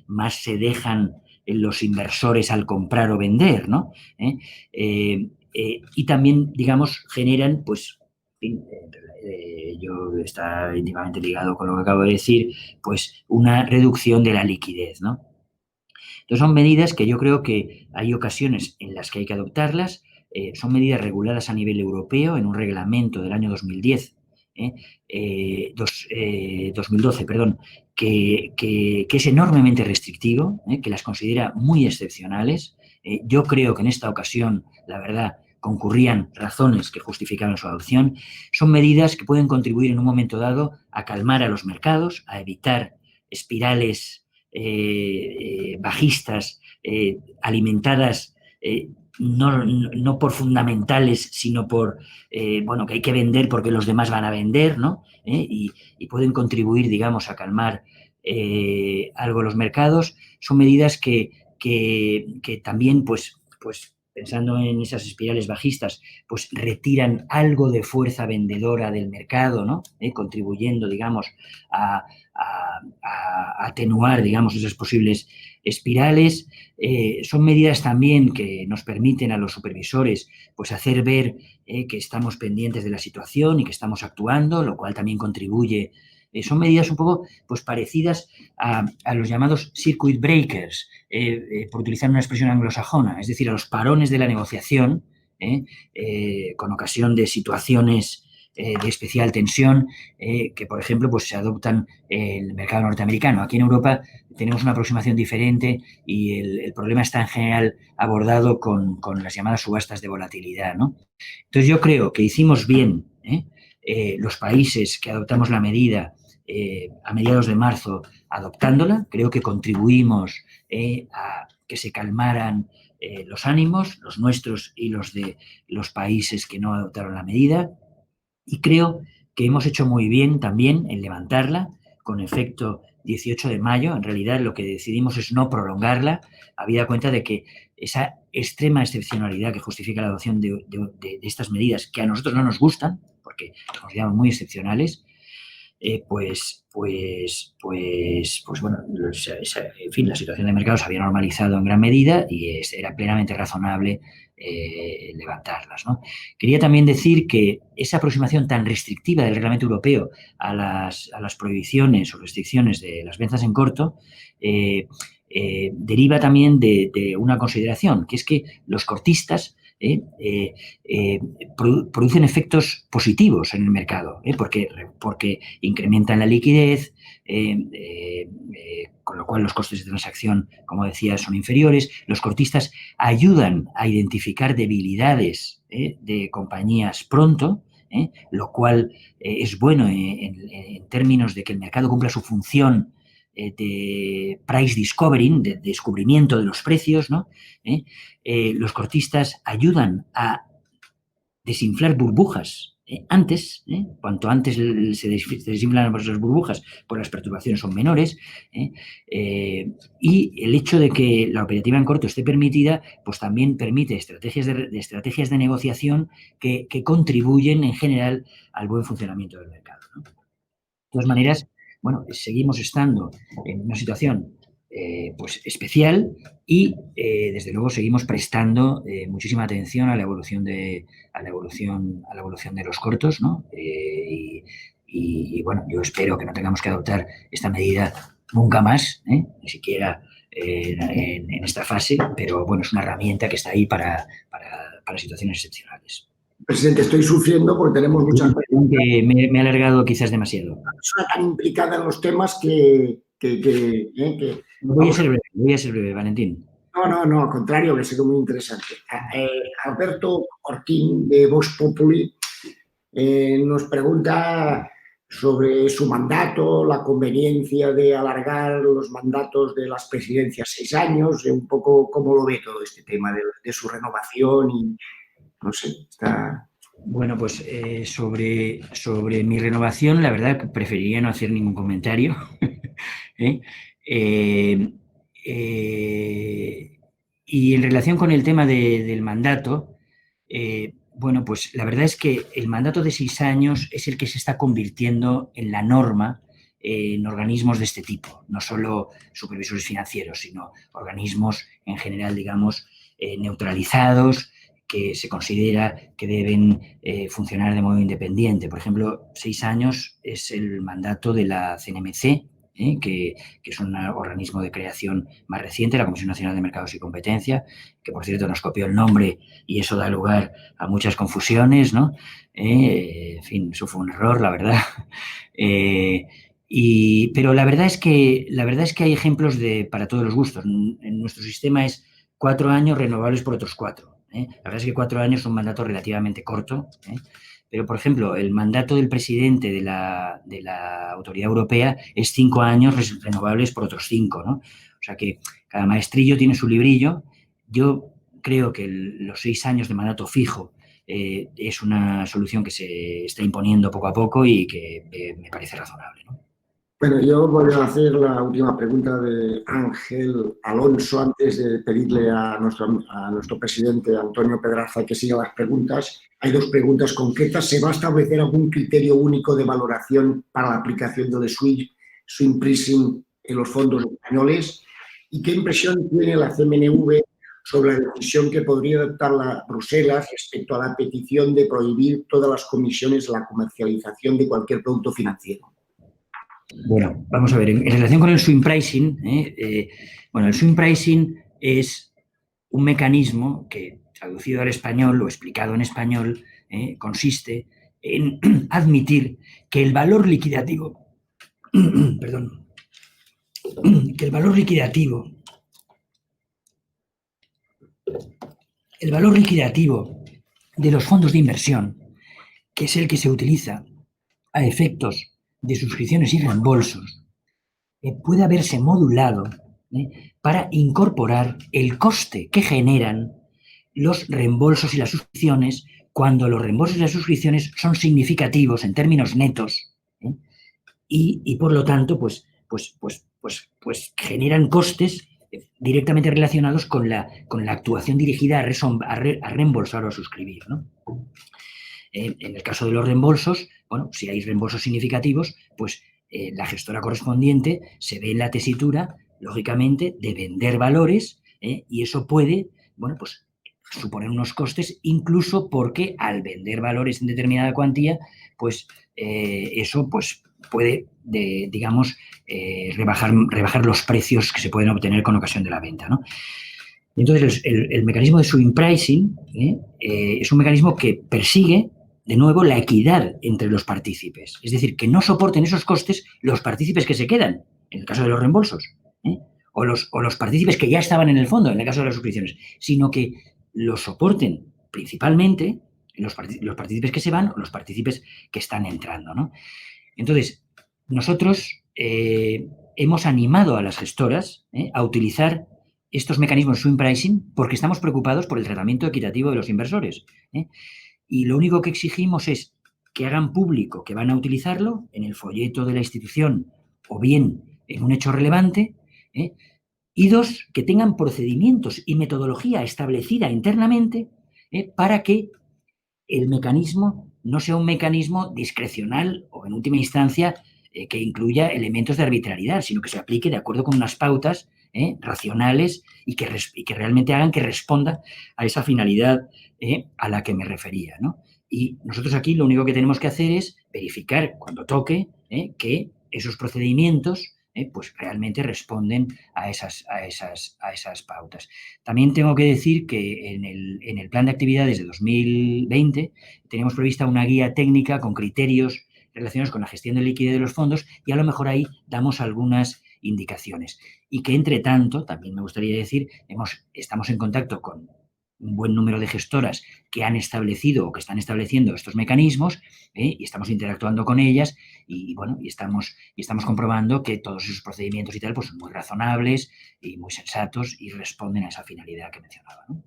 más se dejan los inversores al comprar o vender, ¿no? Y también, digamos, generan, pues, yo está íntimamente ligado con lo que acabo de decir, pues una reducción de la liquidez, ¿no? Entonces son medidas que yo creo que hay ocasiones en las que hay que adoptarlas. Son medidas reguladas a nivel europeo en un reglamento del año 2010 2012, perdón, que es enormemente restrictivo, que las considera muy excepcionales. Yo creo que en esta ocasión, la verdad, concurrían razones que justificaban su adopción. Son medidas que pueden contribuir en un momento dado a calmar a los mercados, a evitar espirales bajistas alimentadas no por fundamentales, sino por, bueno, que hay que vender porque los demás van a vender, ¿no? Y pueden contribuir, digamos, a calmar algo los mercados. Son medidas que también, pues pensando en esas espirales bajistas, pues retiran algo de fuerza vendedora del mercado, ¿no? Contribuyendo, digamos, a atenuar, digamos, esas posibles espirales. Son medidas también que nos permiten a los supervisores pues hacer ver que estamos pendientes de la situación y que estamos actuando, lo cual también contribuye. Son medidas un poco pues, parecidas a los llamados circuit breakers, por utilizar una expresión anglosajona, es decir, a los parones de la negociación, con ocasión de situaciones de especial tensión, que, por ejemplo, pues, se adoptan en el mercado norteamericano. Aquí en Europa tenemos una aproximación diferente y el problema está en general abordado con las llamadas subastas de volatilidad, ¿no? Entonces, yo creo que hicimos bien los países que adoptamos la medida a mediados de marzo adoptándola. Creo que contribuimos a que se calmaran los ánimos, los nuestros y los de los países que no adoptaron la medida. Y creo que hemos hecho muy bien también en levantarla con efecto 18 de mayo. En realidad lo que decidimos es no prolongarla, habida cuenta de que esa extrema excepcionalidad que justifica la adopción de estas medidas, que a nosotros no nos gustan, porque las consideramos muy excepcionales, pues bueno, en fin, la situación de mercado se había normalizado en gran medida y era plenamente razonable levantarlas, ¿no? Quería también decir que esa aproximación tan restrictiva del reglamento europeo a las prohibiciones o restricciones de las ventas en corto deriva también de una consideración, que es que los cortistas producen efectos positivos en el mercado, porque incrementan la liquidez, con lo cual los costes de transacción, como decía, son inferiores. Los cortistas ayudan a identificar debilidades de compañías pronto, lo cual es bueno en términos de que el mercado cumpla su función de price discovering, de descubrimiento de los precios, ¿no? Los cortistas ayudan a desinflar burbujas. Antes, cuanto antes se desinflan las burbujas, pues las perturbaciones son menores. Y el hecho de que la operativa en corto esté permitida, pues también permite estrategias de negociación que contribuyen en general al buen funcionamiento del mercado, ¿no? De todas maneras, bueno, seguimos estando en una situación pues especial y desde luego seguimos prestando muchísima atención a la evolución de los cortos, ¿no? Y bueno, yo espero que no tengamos que adoptar esta medida nunca más, ni siquiera en esta fase, pero bueno, es una herramienta que está ahí para situaciones excepcionales. Presidente, estoy sufriendo porque tenemos muchas preguntas. Me he alargado quizás demasiado. Una persona tan implicada en los temas que Voy a ser breve, Valentín. No, al contrario, que ha sido muy interesante. Alberto Orquín, de Vox Populi, nos pregunta sobre su mandato, la conveniencia de alargar los mandatos de las presidencias 6 años, un poco cómo lo ve todo este tema de su renovación y, no sé, está... Bueno, pues sobre mi renovación, la verdad que preferiría no hacer ningún comentario. Y en relación con el tema del mandato, bueno, pues la verdad es que el mandato de 6 años es el que se está convirtiendo en la norma en organismos de este tipo, no solo supervisores financieros, sino organismos en general, digamos, neutralizados, que se considera que deben funcionar de modo independiente. Por ejemplo, 6 años es el mandato de la CNMC, que es un organismo de creación más reciente, la Comisión Nacional de Mercados y Competencia, que por cierto nos copió el nombre y eso da lugar a muchas confusiones, ¿no? En fin, eso fue un error, la verdad. Pero la verdad es que hay ejemplos para todos los gustos. En nuestro sistema es 4 años renovables por otros 4. La verdad es que 4 años es un mandato relativamente corto, pero, por ejemplo, el mandato del presidente de la Autoridad Europea es 5 años renovables por otros 5, ¿no? O sea que cada maestrillo tiene su librillo. Yo creo que los 6 años de mandato fijo es una solución que se está imponiendo poco a poco y que me parece razonable, ¿no? Bueno, yo voy a hacer la última pregunta de Ángel Alonso antes de pedirle a nuestro presidente Antonio Pedraza que siga las preguntas. Hay 2 preguntas concretas. ¿Se va a establecer algún criterio único de valoración para la aplicación del swing pricing en los fondos españoles? ¿Y qué impresión tiene la CMNV sobre la decisión que podría adoptar la Bruselas respecto a la petición de prohibir todas las comisiones a la comercialización de cualquier producto financiero? Bueno, vamos a ver, en relación con el swing pricing, bueno, el swing pricing es un mecanismo que, traducido al español o explicado en español, consiste en admitir que el valor liquidativo, perdón, que el valor liquidativo de los fondos de inversión, que es el que se utiliza a efectos de suscripciones y reembolsos, puede haberse modulado para incorporar el coste que generan los reembolsos y las suscripciones cuando los reembolsos y las suscripciones son significativos en términos netos y por lo tanto pues generan costes directamente relacionados con la actuación dirigida a reembolsar o a suscribir, ¿no? En el caso de los reembolsos, bueno, si hay reembolsos significativos, pues la gestora correspondiente se ve en la tesitura, lógicamente, de vender valores y eso puede, bueno, pues suponer unos costes, incluso porque al vender valores en determinada cuantía, pues eso pues puede, digamos, rebajar los precios que se pueden obtener con ocasión de la venta, ¿no? Entonces, el mecanismo de swing pricing es un mecanismo que persigue, de nuevo, la equidad entre los partícipes. Es decir, que no soporten esos costes los partícipes que se quedan, en el caso de los reembolsos, o los partícipes que ya estaban en el fondo, en el caso de las suscripciones, sino que los soporten principalmente los partícipes que se van o los partícipes que están entrando, ¿no? Entonces, nosotros hemos animado a las gestoras a utilizar estos mecanismos de swing pricing porque estamos preocupados por el tratamiento equitativo de los inversores. Y lo único que exigimos es que hagan público que van a utilizarlo en el folleto de la institución o bien en un hecho relevante, y 2, que tengan procedimientos y metodología establecida internamente para que el mecanismo no sea un mecanismo discrecional o, en última instancia, que incluya elementos de arbitrariedad, sino que se aplique de acuerdo con unas pautas racionales y que realmente hagan que responda a esa finalidad a la que me refería, ¿no? Y nosotros aquí lo único que tenemos que hacer es verificar cuando toque que esos procedimientos pues realmente responden a esas pautas. También tengo que decir que en el plan de actividades de 2020 tenemos prevista una guía técnica con criterios relacionados con la gestión de liquidez de los fondos y a lo mejor ahí damos algunas indicaciones. Y que, entre tanto, también me gustaría decir, estamos en contacto con un buen número de gestoras que han establecido o que están estableciendo estos mecanismos y estamos interactuando con ellas y bueno, y estamos comprobando que todos esos procedimientos y tal pues son muy razonables y muy sensatos y responden a esa finalidad que mencionaba, ¿no?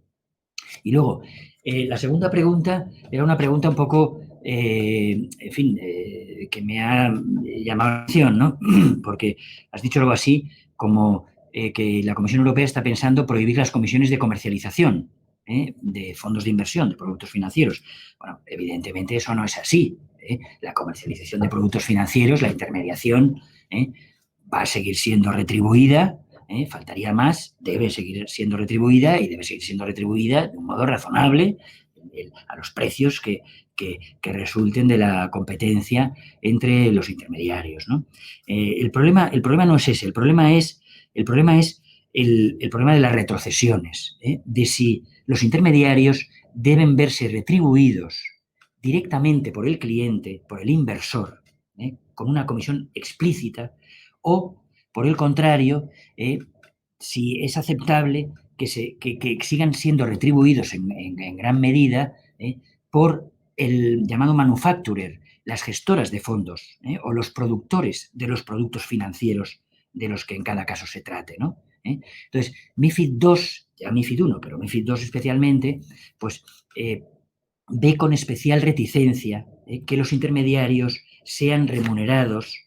Y luego, la segunda pregunta era una pregunta un poco, en fin, que me ha llamado la atención, ¿no? Porque has dicho algo así como que la Comisión Europea está pensando prohibir las comisiones de comercialización de fondos de inversión, de productos financieros. Bueno, evidentemente eso no es así. La comercialización de productos financieros, la intermediación, va a seguir siendo retribuida. Faltaría más, debe seguir siendo retribuida y debe seguir siendo retribuida de un modo razonable a los precios que que resulten de la competencia entre los intermediarios, ¿no? El problema no es ese, el problema es el problema de las retrocesiones, de si los intermediarios deben verse retribuidos directamente por el cliente, por el inversor, con una comisión explícita, o, por el contrario, si es aceptable que sigan siendo retribuidos en gran medida por el llamado manufacturer, las gestoras de fondos o los productores de los productos financieros de los que en cada caso se trate, ¿no? Entonces, MiFID II, ya MiFID I, pero MiFID II especialmente, pues ve con especial reticencia que los intermediarios sean remunerados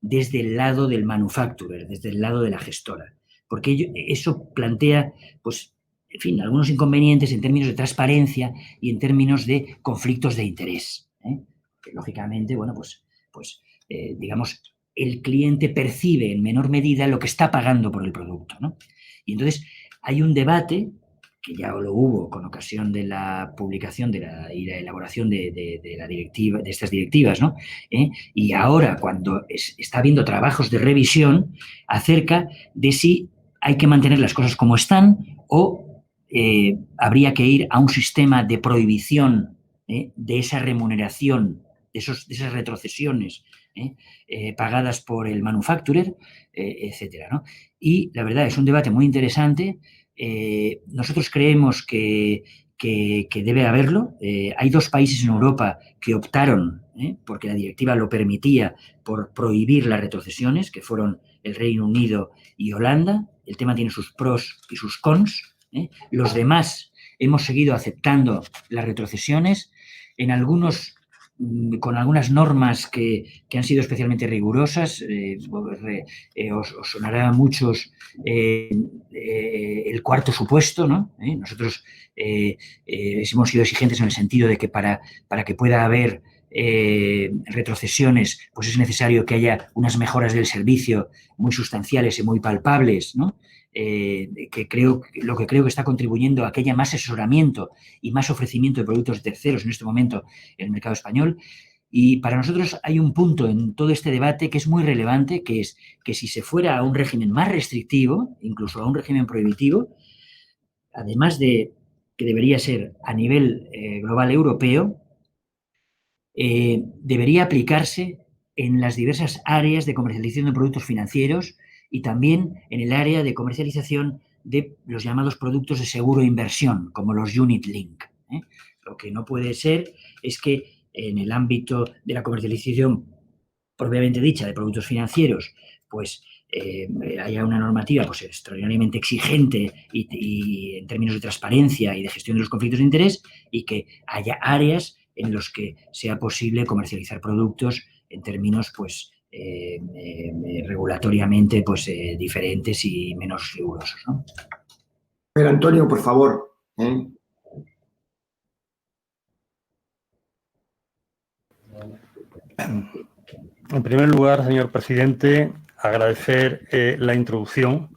desde el lado del manufacturer, desde el lado de la gestora, porque eso plantea, pues, en fin, algunos inconvenientes en términos de transparencia y en términos de conflictos de interés, que lógicamente, bueno, digamos, el cliente percibe en menor medida lo que está pagando por el producto, ¿no? Y entonces hay un debate, que ya lo hubo con ocasión de la publicación y la elaboración de la directiva, de estas directivas, ¿no? Y ahora, cuando está habiendo trabajos de revisión acerca de si hay que mantener las cosas como están o habría que ir a un sistema de prohibición de esa remuneración, de esas retrocesiones pagadas por el manufacturer, etcétera, ¿no? Y la verdad es un debate muy interesante. Nosotros creemos que debe haberlo. Hay 2 países en Europa que optaron, porque la directiva lo permitía, por prohibir las retrocesiones, que fueron el Reino Unido y Holanda. El tema tiene sus pros y sus cons. Los demás hemos seguido aceptando las retrocesiones, con algunas normas que han sido especialmente rigurosas. Os sonará a muchos el cuarto supuesto, ¿no? Nosotros hemos sido exigentes en el sentido de que para que pueda haber retrocesiones, pues es necesario que haya unas mejoras del servicio muy sustanciales y muy palpables, ¿no? Lo que creo que está contribuyendo a que haya más asesoramiento y más ofrecimiento de productos de terceros en este momento en el mercado español. Y para nosotros hay un punto en todo este debate que es muy relevante, que es que si se fuera a un régimen más restrictivo, incluso a un régimen prohibitivo, además de que debería ser a nivel global europeo, debería aplicarse en las diversas áreas de comercialización de productos financieros y también en el área de comercialización de los llamados productos de seguro e inversión, como los Unit Link. Lo que no puede ser es que en el ámbito de la comercialización propiamente dicha de productos financieros, pues haya una normativa pues extraordinariamente exigente y en términos de transparencia y de gestión de los conflictos de interés, y que haya áreas en los que sea posible comercializar productos en términos pues regulatoriamente pues diferentes y menos rigurosos, ¿no? Pero Antonio, por favor. En primer lugar, señor presidente, agradecer la introducción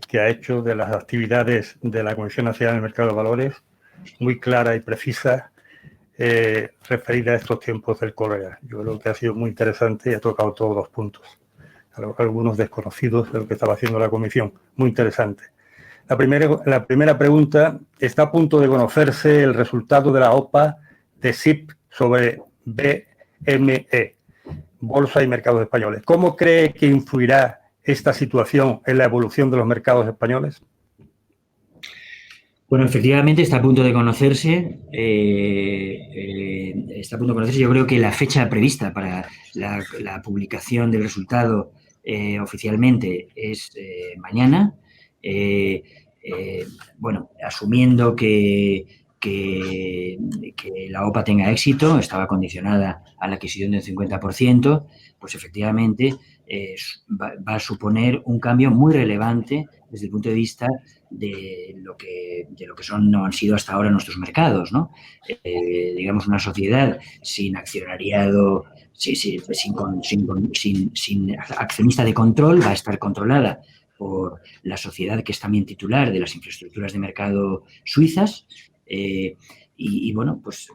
que ha hecho de las actividades de la Comisión Nacional del Mercado de Valores, muy clara y precisa, referida a estos tiempos del cólera. Yo creo que ha sido muy interesante y ha tocado todos los puntos, algunos desconocidos de lo que estaba haciendo la Comisión. Muy interesante. La primera pregunta: está a punto de conocerse el resultado de la OPA de SIP sobre BME, Bolsa y Mercados Españoles. ¿Cómo cree que influirá esta situación en la evolución de los mercados españoles? Bueno, efectivamente está a punto de conocerse. Yo creo que la fecha prevista para la publicación del resultado oficialmente es mañana. Bueno, asumiendo que la OPA tenga éxito, estaba condicionada a la adquisición del 50%, pues efectivamente va a suponer un cambio muy relevante desde el punto de vista de lo que no han sido hasta ahora nuestros mercados, ¿no? Digamos, una sociedad sin accionariado, sin accionista de control, va a estar controlada por la sociedad que es también titular de las infraestructuras de mercado suizas, y bueno, pues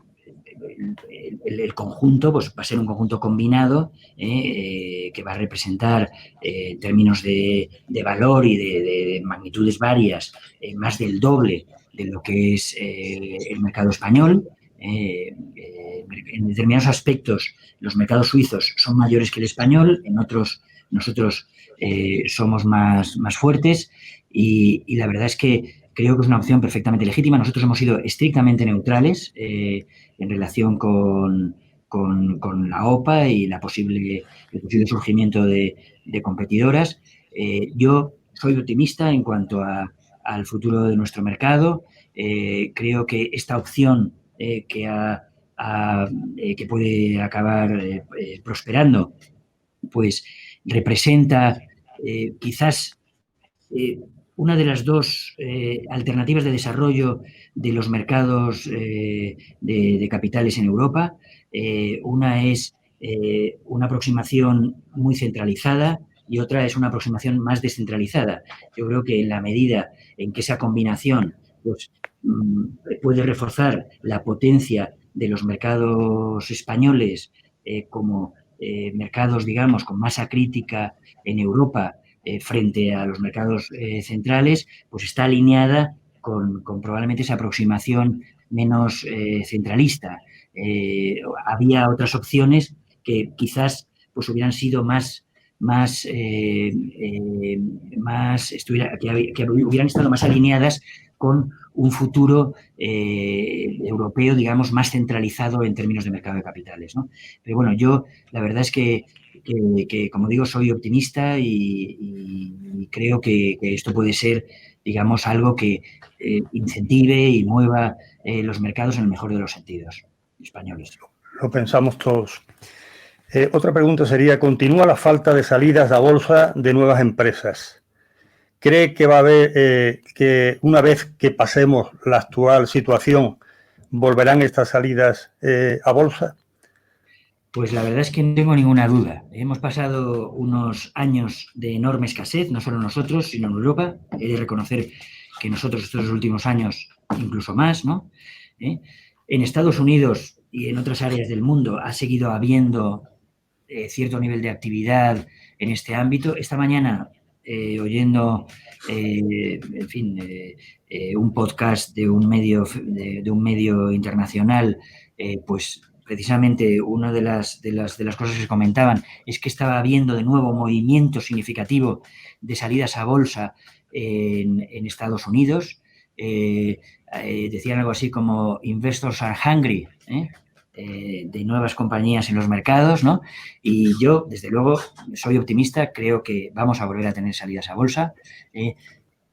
el conjunto pues, va a ser un conjunto combinado que va a representar en términos de valor y de magnitudes varias más del doble de lo que es el mercado español. En determinados aspectos los mercados suizos son mayores que el español, en otros nosotros somos más fuertes y la verdad es que creo que es una opción perfectamente legítima. Nosotros hemos sido estrictamente neutrales en relación con la OPA y el posible surgimiento de competidoras. Yo soy optimista en cuanto al futuro de nuestro mercado. Creo que esta opción que puede acabar prosperando, pues representa quizás una de las dos alternativas de desarrollo de los mercados de capitales en Europa. Una es una aproximación muy centralizada y otra es una aproximación más descentralizada. Yo creo que en la medida en que esa combinación pues, puede reforzar la potencia de los mercados españoles como mercados, digamos, con masa crítica en Europa frente a los mercados centrales, pues está alineada con probablemente esa aproximación menos centralista. Había otras opciones que quizás pues hubieran sido que hubieran estado más alineadas con un futuro europeo, digamos, más centralizado en términos de mercado de capitales, ¿no? Pero bueno, yo la verdad es que como digo, soy optimista y creo que esto puede ser, digamos, algo que incentive y mueva los mercados en el mejor de los sentidos españoles. Lo pensamos todos. Otra pregunta sería, ¿continúa la falta de salidas a bolsa de nuevas empresas? ¿Cree que va a haber, que una vez que pasemos la actual situación, volverán estas salidas a bolsa? Pues la verdad es que no tengo ninguna duda. Hemos pasado unos años de enorme escasez, no solo nosotros, sino en Europa. He de reconocer que nosotros estos últimos años incluso más, ¿no? En Estados Unidos y en otras áreas del mundo ha seguido habiendo cierto nivel de actividad en este ámbito. Esta mañana, oyendo, en fin, un podcast de un medio internacional, pues precisamente una de las cosas que se comentaban es que estaba habiendo de nuevo movimiento significativo de salidas a bolsa en Estados Unidos. Decían algo así como investors are hungry, de nuevas compañías en los mercados, ¿no? Y yo, desde luego, soy optimista, creo que vamos a volver a tener salidas a bolsa.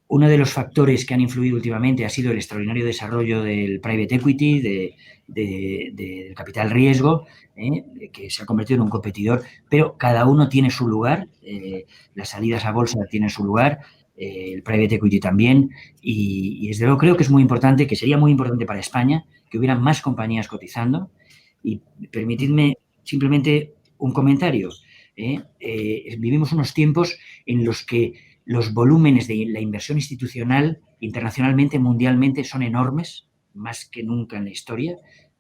Uno de los factores que han influido últimamente ha sido el extraordinario desarrollo del private equity, del capital riesgo, que se ha convertido en un competidor, pero cada uno tiene su lugar, las salidas a bolsa tienen su lugar, el private equity también, y desde luego creo que es muy importante, que sería muy importante para España que hubiera más compañías cotizando. Y permitidme simplemente un comentario. Vivimos unos tiempos en los que los volúmenes de la inversión institucional internacionalmente, mundialmente, son enormes, más que nunca en la historia.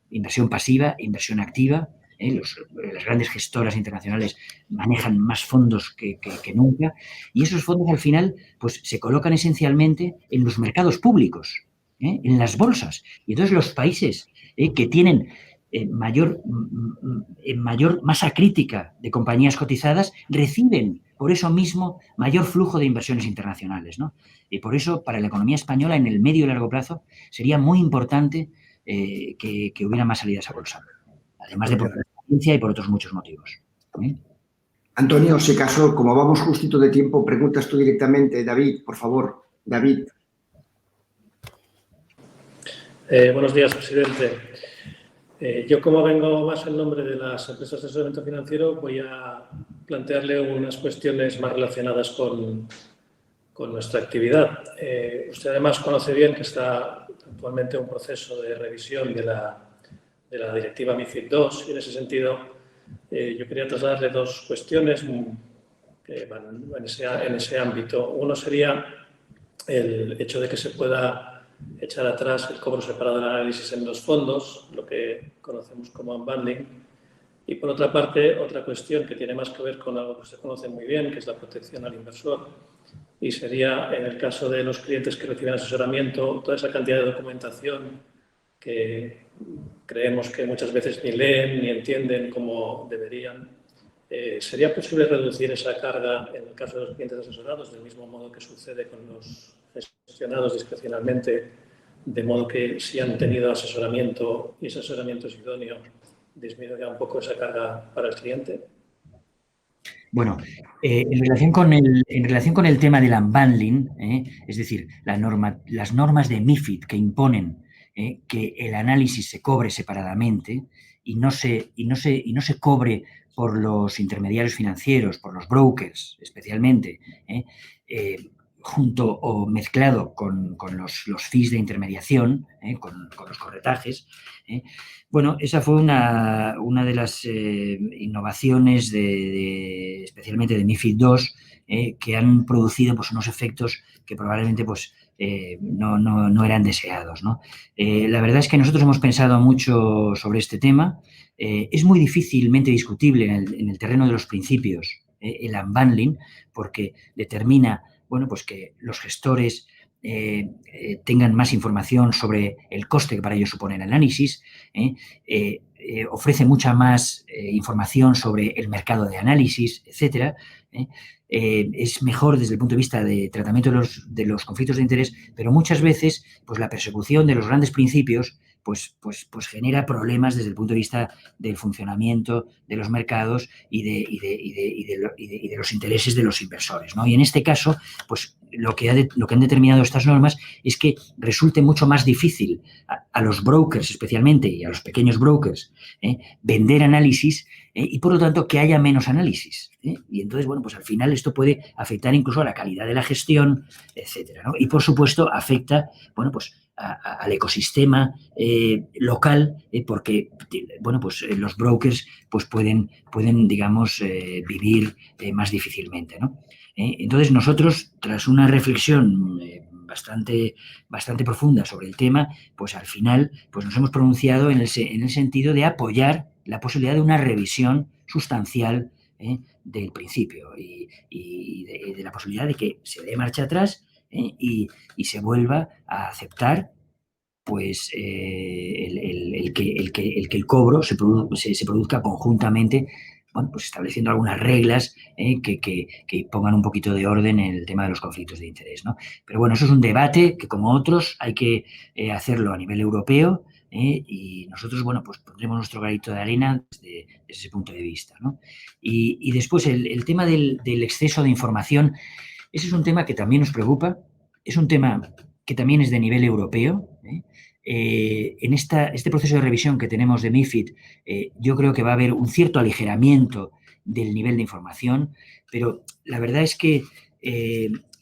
Inversión pasiva, inversión activa. Las grandes gestoras internacionales manejan más fondos que nunca. Y esos fondos, al final, pues se colocan esencialmente en los mercados públicos, en las bolsas. Y entonces los países que tienen mayor masa crítica de compañías cotizadas reciben por eso mismo mayor flujo de inversiones internacionales, ¿no? Y por eso para la economía española en el medio y largo plazo sería muy importante que hubiera más salidas a bolsa, además de por la experiencia y por otros muchos motivos. Antonio, si acaso, como vamos justito de tiempo, preguntas tú directamente. David, por favor. David. Buenos días, presidente. Yo, como vengo más en nombre de las empresas de asesoramiento financiero, voy a plantearle unas cuestiones más relacionadas con nuestra actividad. Usted además conoce bien que está actualmente un proceso de revisión de la directiva MiFID II y en ese sentido yo quería trasladarle dos cuestiones que van en ese ámbito. Uno sería el hecho de que se pueda echar atrás el cobro separado del análisis en los fondos, lo que conocemos como unbundling. Y por otra parte, otra cuestión que tiene más que ver con algo que usted conoce muy bien, que es la protección al inversor. Y sería, en el caso de los clientes que reciben asesoramiento, toda esa cantidad de documentación que creemos que muchas veces ni leen ni entienden como deberían. ¿Sería posible reducir esa carga en el caso de los clientes asesorados, del mismo modo que sucede con los gestionados discrecionalmente, de modo que si han tenido asesoramiento y ese asesoramiento es idóneo, disminuya un poco esa carga para el cliente? Bueno, en relación con el tema del unbundling, es decir, las normas de MiFID que imponen que el análisis se cobre separadamente y no se cobre por los intermediarios financieros, por los brokers especialmente, junto o mezclado con los fees de intermediación, con los corretajes. Bueno, esa fue una de las innovaciones especialmente de MiFID II, que han producido pues, unos efectos que probablemente pues, no eran deseados, ¿no? La verdad es que nosotros hemos pensado mucho sobre este tema. Es muy difícilmente discutible en el terreno de los principios el unbundling, porque determina, bueno, pues que los gestores tengan más información sobre el coste que para ellos supone el análisis, ofrece mucha más información sobre el mercado de análisis, etcétera. Es mejor desde el punto de vista de tratamiento de los conflictos de interés, pero muchas veces pues, la persecución de los grandes principios pues genera problemas desde el punto de vista del funcionamiento de los mercados y de los intereses de los inversores, ¿no? Y en este caso, pues lo que han determinado estas normas es que resulte mucho más difícil a los brokers especialmente y a los pequeños brokers vender análisis y por lo tanto que haya menos análisis. Y entonces, bueno, pues al final esto puede afectar incluso a la calidad de la gestión, etcétera, ¿no? Y por supuesto afecta, bueno, pues al ecosistema local, porque bueno, pues los brokers pues pueden digamos, vivir más difícilmente, ¿no? Entonces nosotros, tras una reflexión bastante profunda sobre el tema, pues al final pues nos hemos pronunciado en el sentido de apoyar la posibilidad de una revisión sustancial del principio y de la posibilidad de que se dé marcha atrás y se vuelva a aceptar pues el que el cobro se produzca conjuntamente, bueno, pues estableciendo algunas reglas que pongan un poquito de orden en el tema de los conflictos de interés, ¿no? Pero bueno, eso es un debate que, como otros, hay que hacerlo a nivel europeo y nosotros, bueno, pues pondremos nuestro granito de arena desde ese punto de vista, ¿no? Y después el tema del exceso de información, ese es un tema que también nos preocupa, es un tema que también es de nivel europeo. En este proceso de revisión que tenemos de MiFID, yo creo que va a haber un cierto aligeramiento del nivel de información, pero la verdad es que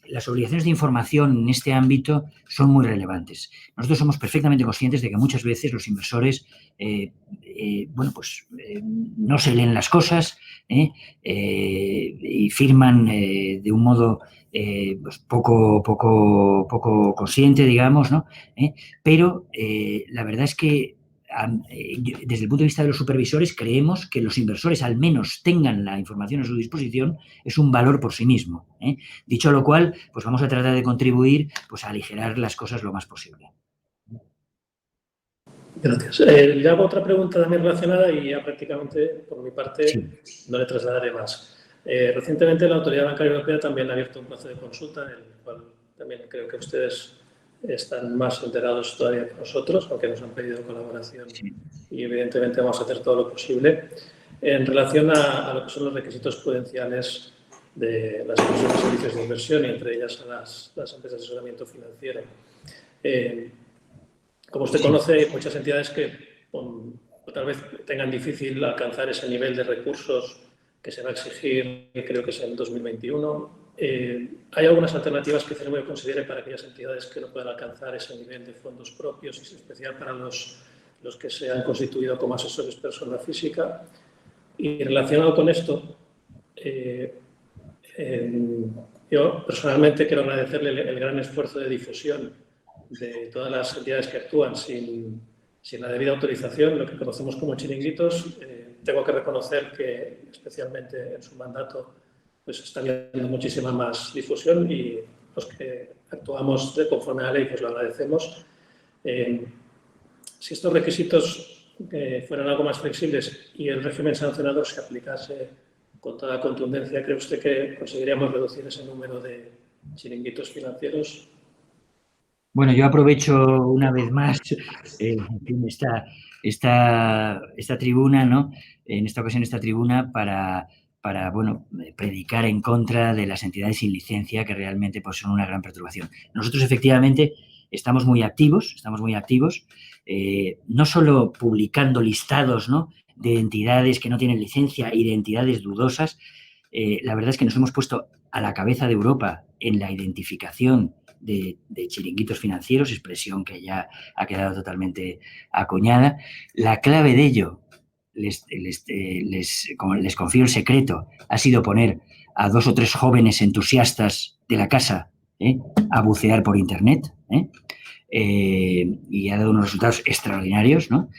las obligaciones de información en este ámbito son muy relevantes. Nosotros somos perfectamente conscientes de que muchas veces los inversores bueno, pues no se leen las cosas y firman de un modo pues poco consciente, digamos, ¿no? Pero la verdad es que desde el punto de vista de los supervisores creemos que los inversores al menos tengan la información a su disposición es un valor por sí mismo. Dicho lo cual, pues vamos a tratar de contribuir pues a aligerar las cosas lo más posible. Gracias. Le hago otra pregunta también relacionada y ya prácticamente, por mi parte, sí, no le trasladaré más. Recientemente la Autoridad Bancaria Europea también ha abierto un plazo de consulta, en el cual también creo que ustedes están más enterados todavía que nosotros, aunque nos han pedido colaboración y evidentemente vamos a hacer todo lo posible en relación a lo que son los requisitos prudenciales de las empresas de servicios de inversión y entre ellas a las empresas de asesoramiento financiero. Como usted conoce, hay muchas entidades que tal vez tengan difícil alcanzar ese nivel de recursos que se va a exigir, creo que es en 2021. Hay algunas alternativas que CNMV considere para aquellas entidades que no puedan alcanzar ese nivel de fondos propios, y en especial para los que se han constituido como asesores persona física. Y relacionado con esto, yo personalmente quiero agradecerle el gran esfuerzo de difusión de todas las entidades que actúan sin la debida autorización, lo que conocemos como chiringuitos. Tengo que reconocer que, especialmente en su mandato, pues está habiendo muchísima más difusión y los que actuamos conforme a la ley, pues lo agradecemos. Si estos requisitos fueran algo más flexibles y el régimen sancionador se aplicase con toda contundencia, ¿cree usted que conseguiríamos reducir ese número de chiringuitos financieros? Bueno, yo aprovecho una vez más esta tribuna, ¿no? En esta ocasión esta tribuna para bueno, predicar en contra de las entidades sin licencia que realmente pues, son una gran perturbación. Nosotros efectivamente estamos muy activos, no solo publicando listados, ¿no?, de entidades que no tienen licencia y de entidades dudosas. La verdad es que nos hemos puesto a la cabeza de Europa en la identificación de chiringuitos financieros, expresión que ya ha quedado totalmente acuñada. La clave de ello, les confío el secreto, ha sido poner a 2 o 3 jóvenes entusiastas de la casa a bucear por Internet y ha dado unos resultados extraordinarios, ¿no?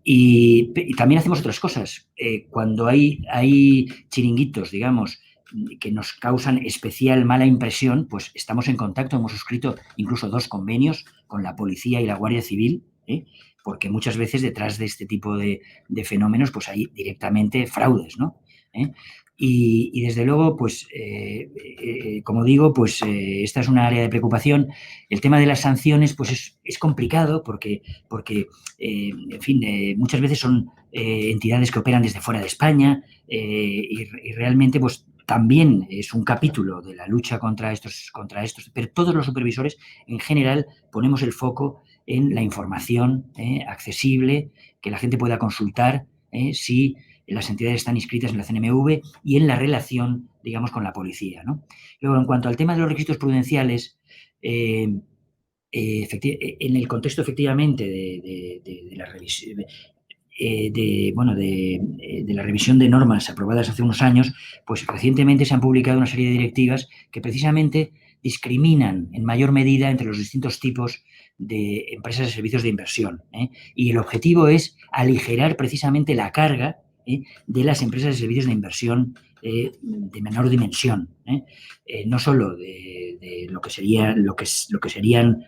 Y también hacemos otras cosas. Cuando hay chiringuitos, digamos, que nos causan especial mala impresión, pues estamos en contacto, hemos suscrito incluso 2 convenios con la policía y la Guardia Civil, porque muchas veces detrás de este tipo de fenómenos pues hay directamente fraudes, ¿no? Y desde luego, pues, como digo, pues esta es una área de preocupación. El tema de las sanciones, pues es complicado porque en fin, muchas veces son entidades que operan desde fuera de España y realmente, pues, también es un capítulo de la lucha contra estos, pero todos los supervisores, en general, ponemos el foco en la información accesible, que la gente pueda consultar si las entidades están inscritas en la CNMV y en la relación, digamos, con la policía, ¿no? Luego, en cuanto al tema de los requisitos prudenciales, en el contexto, efectivamente, de la revisión de la revisión de normas aprobadas hace unos años, pues recientemente se han publicado una serie de directivas que precisamente discriminan en mayor medida entre los distintos tipos de empresas de servicios de inversión. Y el objetivo es aligerar precisamente la carga de las empresas de servicios de inversión de menor dimensión. No solo de lo que serían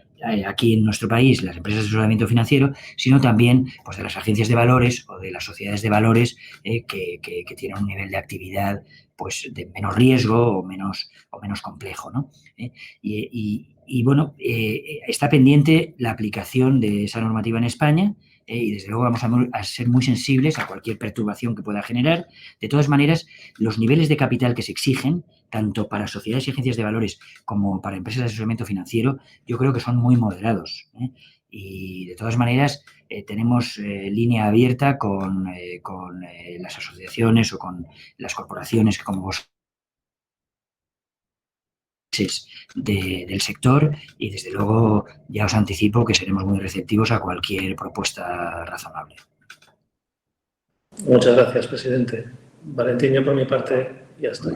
aquí en nuestro país las empresas de asesoramiento financiero, sino también pues, de las agencias de valores o de las sociedades de valores que tienen un nivel de actividad pues, de menos riesgo o menos complejo, ¿no? Y bueno, está pendiente la aplicación de esa normativa en España y desde luego vamos a ser muy sensibles a cualquier perturbación que pueda generar. De todas maneras, los niveles de capital que se exigen, tanto para sociedades y agencias de valores como para empresas de asesoramiento financiero, yo creo que son muy moderados. Y de todas maneras, tenemos línea abierta con las asociaciones o con las corporaciones que como vos del sector y desde luego ya os anticipo que seremos muy receptivos a cualquier propuesta razonable. Muchas gracias, presidente. Valentín, yo por mi parte ya estoy.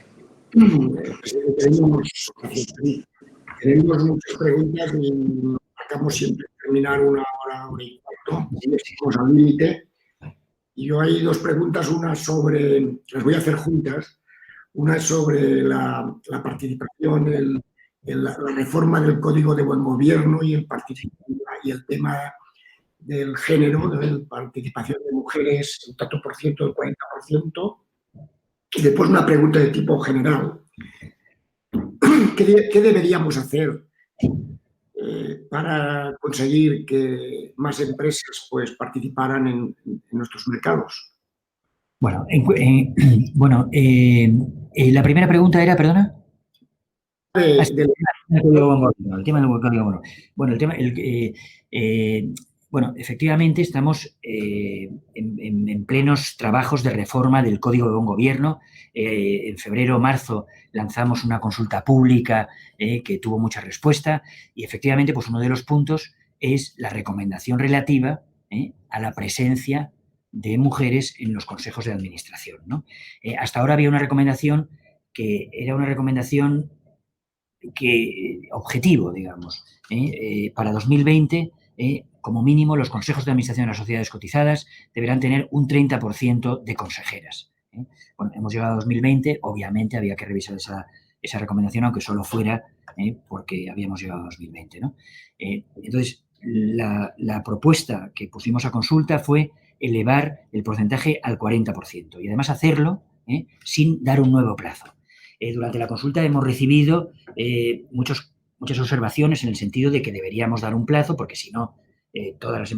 Tenemos muchas preguntas y acabamos siempre de terminar 1 hora, 1 hora y cuarto. Estamos al límite. Y yo hay 2 preguntas, una sobre, las voy a hacer juntas, una es sobre la participación, la reforma del Código de Buen Gobierno y el tema del género, de la participación de mujeres, un tanto por ciento, el 40%. Y después una pregunta de tipo general. ¿Qué deberíamos hacer para conseguir que más empresas pues, participaran en nuestros mercados? Bueno, la primera pregunta era, perdona. El tema del código. Bueno, efectivamente estamos en plenos trabajos de reforma del Código de Buen Gobierno. En febrero o marzo lanzamos una consulta pública que tuvo mucha respuesta y efectivamente pues uno de los puntos es la recomendación relativa a la presencia de mujeres en los consejos de administración, ¿no? Hasta ahora había una recomendación que era una recomendación objetivo, digamos. Para 2020, como mínimo, los consejos de administración de las sociedades cotizadas deberán tener un 30% de consejeras. Bueno, hemos llegado a 2020, obviamente había que revisar esa recomendación, aunque solo fuera porque habíamos llegado a 2020, ¿no? Entonces, la propuesta que pusimos a consulta fue elevar el porcentaje al 40% y además hacerlo sin dar un nuevo plazo. Durante la consulta hemos recibido muchas observaciones en el sentido de que deberíamos dar un plazo, porque si no,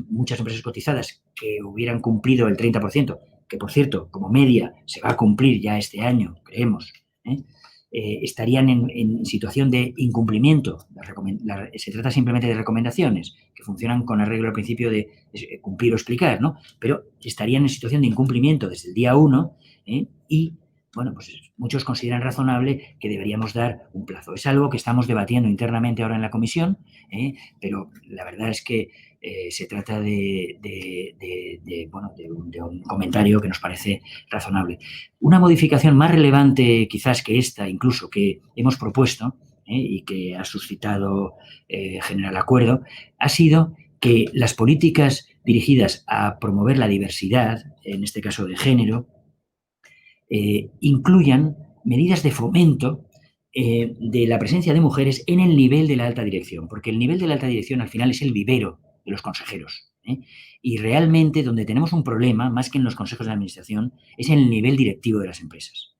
muchas empresas cotizadas que hubieran cumplido el 30%, que por cierto, como media, se va a cumplir ya este año, creemos, estarían en situación de incumplimiento. Se trata simplemente de recomendaciones que funcionan con arreglo al principio de cumplir o explicar, ¿no? Pero estarían en situación de incumplimiento desde el día 1 y, bueno, pues muchos consideran razonable que deberíamos dar un plazo. Es algo que estamos debatiendo internamente ahora en la comisión, pero la verdad es que se trata de un comentario que nos parece razonable. Una modificación más relevante quizás que esta, incluso que hemos propuesto y que ha suscitado general acuerdo, ha sido que las políticas dirigidas a promover la diversidad, en este caso de género, incluyan medidas de fomento de la presencia de mujeres en el nivel de la alta dirección, porque el nivel de la alta dirección al final es el vivero de los consejeros. Y realmente donde tenemos un problema, más que en los consejos de administración, es en el nivel directivo de las empresas.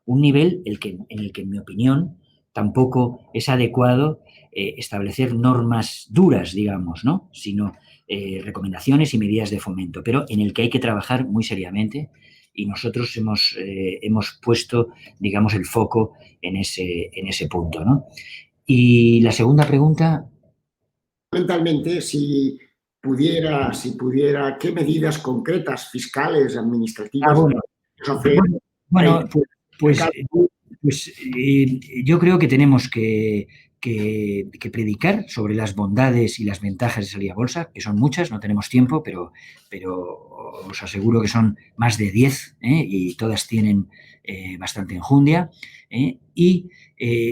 Un nivel en el que, en mi opinión, tampoco es adecuado establecer normas duras, digamos, ¿no? Sino recomendaciones y medidas de fomento, pero en el que hay que trabajar muy seriamente y nosotros hemos puesto, digamos, el foco en ese punto, ¿no? Y la segunda pregunta... Fundamentalmente, si pudiera, ¿qué medidas concretas, fiscales, administrativas? Yo creo que tenemos que predicar sobre las bondades y las ventajas de salir a bolsa, que son muchas, no tenemos tiempo, pero os aseguro que son más de 10 y todas tienen bastante enjundia. Y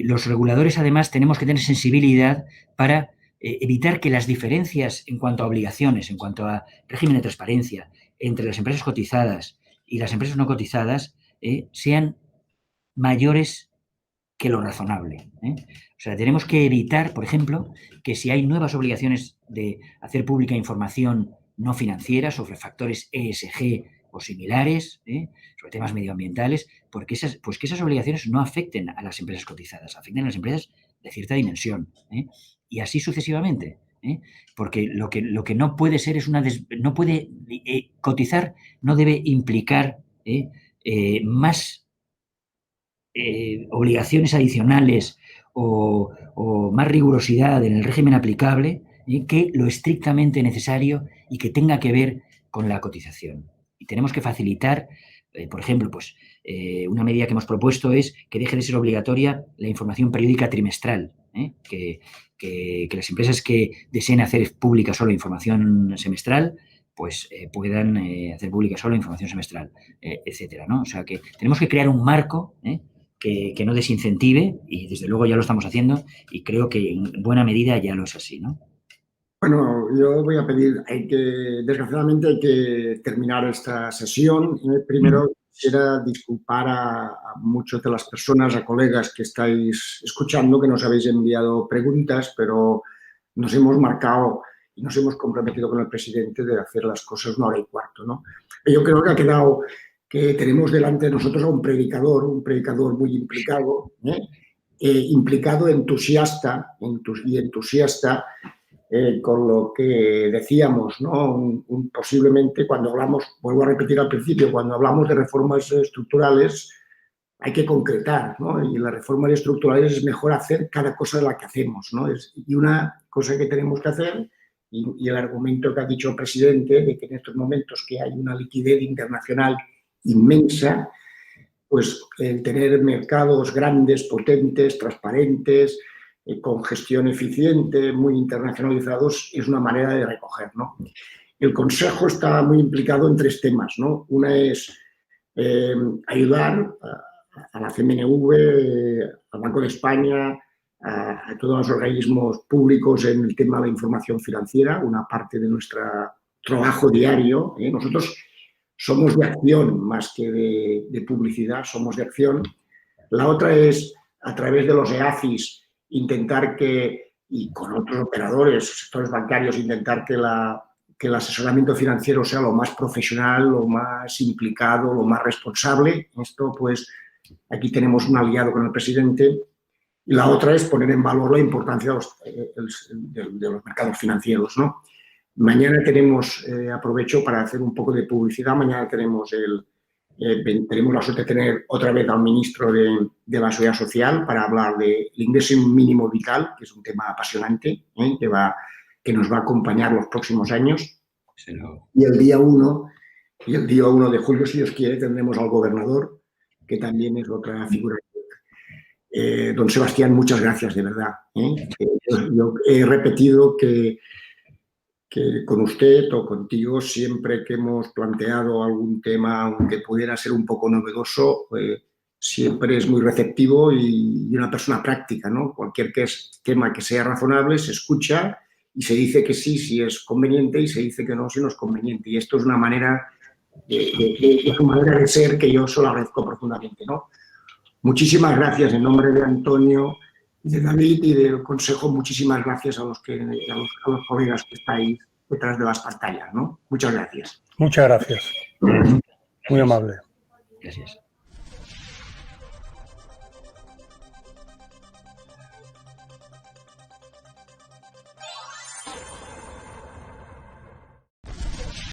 los reguladores, además, tenemos que tener sensibilidad para evitar que las diferencias en cuanto a obligaciones, en cuanto a régimen de transparencia entre las empresas cotizadas y las empresas no cotizadas sean mayores que lo razonable. O sea, tenemos que evitar, por ejemplo, que si hay nuevas obligaciones de hacer pública información no financiera sobre factores ESG o similares, sobre temas medioambientales, que esas obligaciones no afecten a las empresas cotizadas, afecten a las empresas de cierta dimensión. Y así sucesivamente. Porque lo que no puede ser es no puede cotizar, no debe implicar más obligaciones adicionales o más rigurosidad en el régimen aplicable que lo estrictamente necesario y que tenga que ver con la cotización. Y tenemos que facilitar, por ejemplo, pues una medida que hemos propuesto es que deje de ser obligatoria la información periódica trimestral, que las empresas que deseen hacer pública solo información semestral pues puedan hacer pública solo información semestral, etcétera, ¿no? O sea, que tenemos que crear un marco que no desincentive y, desde luego, ya lo estamos haciendo y creo que en buena medida ya lo es así, ¿no? Bueno, yo voy a pedir, desgraciadamente hay que terminar esta sesión. Primero quisiera disculpar a muchas de las personas, a colegas que estáis escuchando, que nos habéis enviado preguntas, pero nos hemos marcado y nos hemos comprometido con el presidente de hacer las cosas 1h15, ¿no? Yo creo que ha quedado que tenemos delante de nosotros a un predicador muy implicado, entusiasta con lo que decíamos, ¿no? Posiblemente cuando hablamos, vuelvo a repetir al principio, cuando hablamos de reformas estructurales hay que concretar, ¿no? Y las reformas estructurales es mejor hacer cada cosa de la que hacemos, ¿no? Y una cosa que tenemos que hacer, y el argumento que ha dicho el presidente de que en estos momentos que hay una liquidez internacional inmensa, pues el tener mercados grandes, potentes, transparentes, con gestión eficiente, muy internacionalizados, es una manera de recoger, ¿no? El Consejo está muy implicado en 3 temas, ¿no? Una es ayudar a la CNMV, al Banco de España, a todos los organismos públicos en el tema de la información financiera, una parte de nuestro trabajo diario. Nosotros somos de acción más que de publicidad, somos de acción. La otra es, a través de los EAFIS, intentar que, y con otros operadores, sectores bancarios, intentar que el asesoramiento financiero sea lo más profesional, lo más implicado, lo más responsable. Esto, pues, aquí tenemos un aliado con el presidente. Y la otra es poner en valor la importancia de los mercados financieros, ¿no? Mañana tenemos, aprovecho para hacer un poco de publicidad, mañana tenemos la suerte de tener otra vez al ministro de la Seguridad Social para hablar del ingreso mínimo vital, que es un tema apasionante, que nos va a acompañar los próximos años. Y el día 1 de julio, si Dios quiere, tendremos al gobernador, que también es otra figura. Don Sebastián, muchas gracias, de verdad. Yo he repetido que con usted o contigo, siempre que hemos planteado algún tema, aunque pudiera ser un poco novedoso, siempre es muy receptivo y una persona práctica, ¿no? Cualquier tema que sea razonable se escucha y se dice que sí si es conveniente y se dice que no si no es conveniente. Y esto es una manera de ser que yo se lo agradezco profundamente, ¿no? Muchísimas gracias en nombre de Antonio, de David y del Consejo. Muchísimas gracias a los colegas que estáis detrás de las pantallas, ¿no? Muchas gracias. Muchas gracias. Muy amable. Gracias.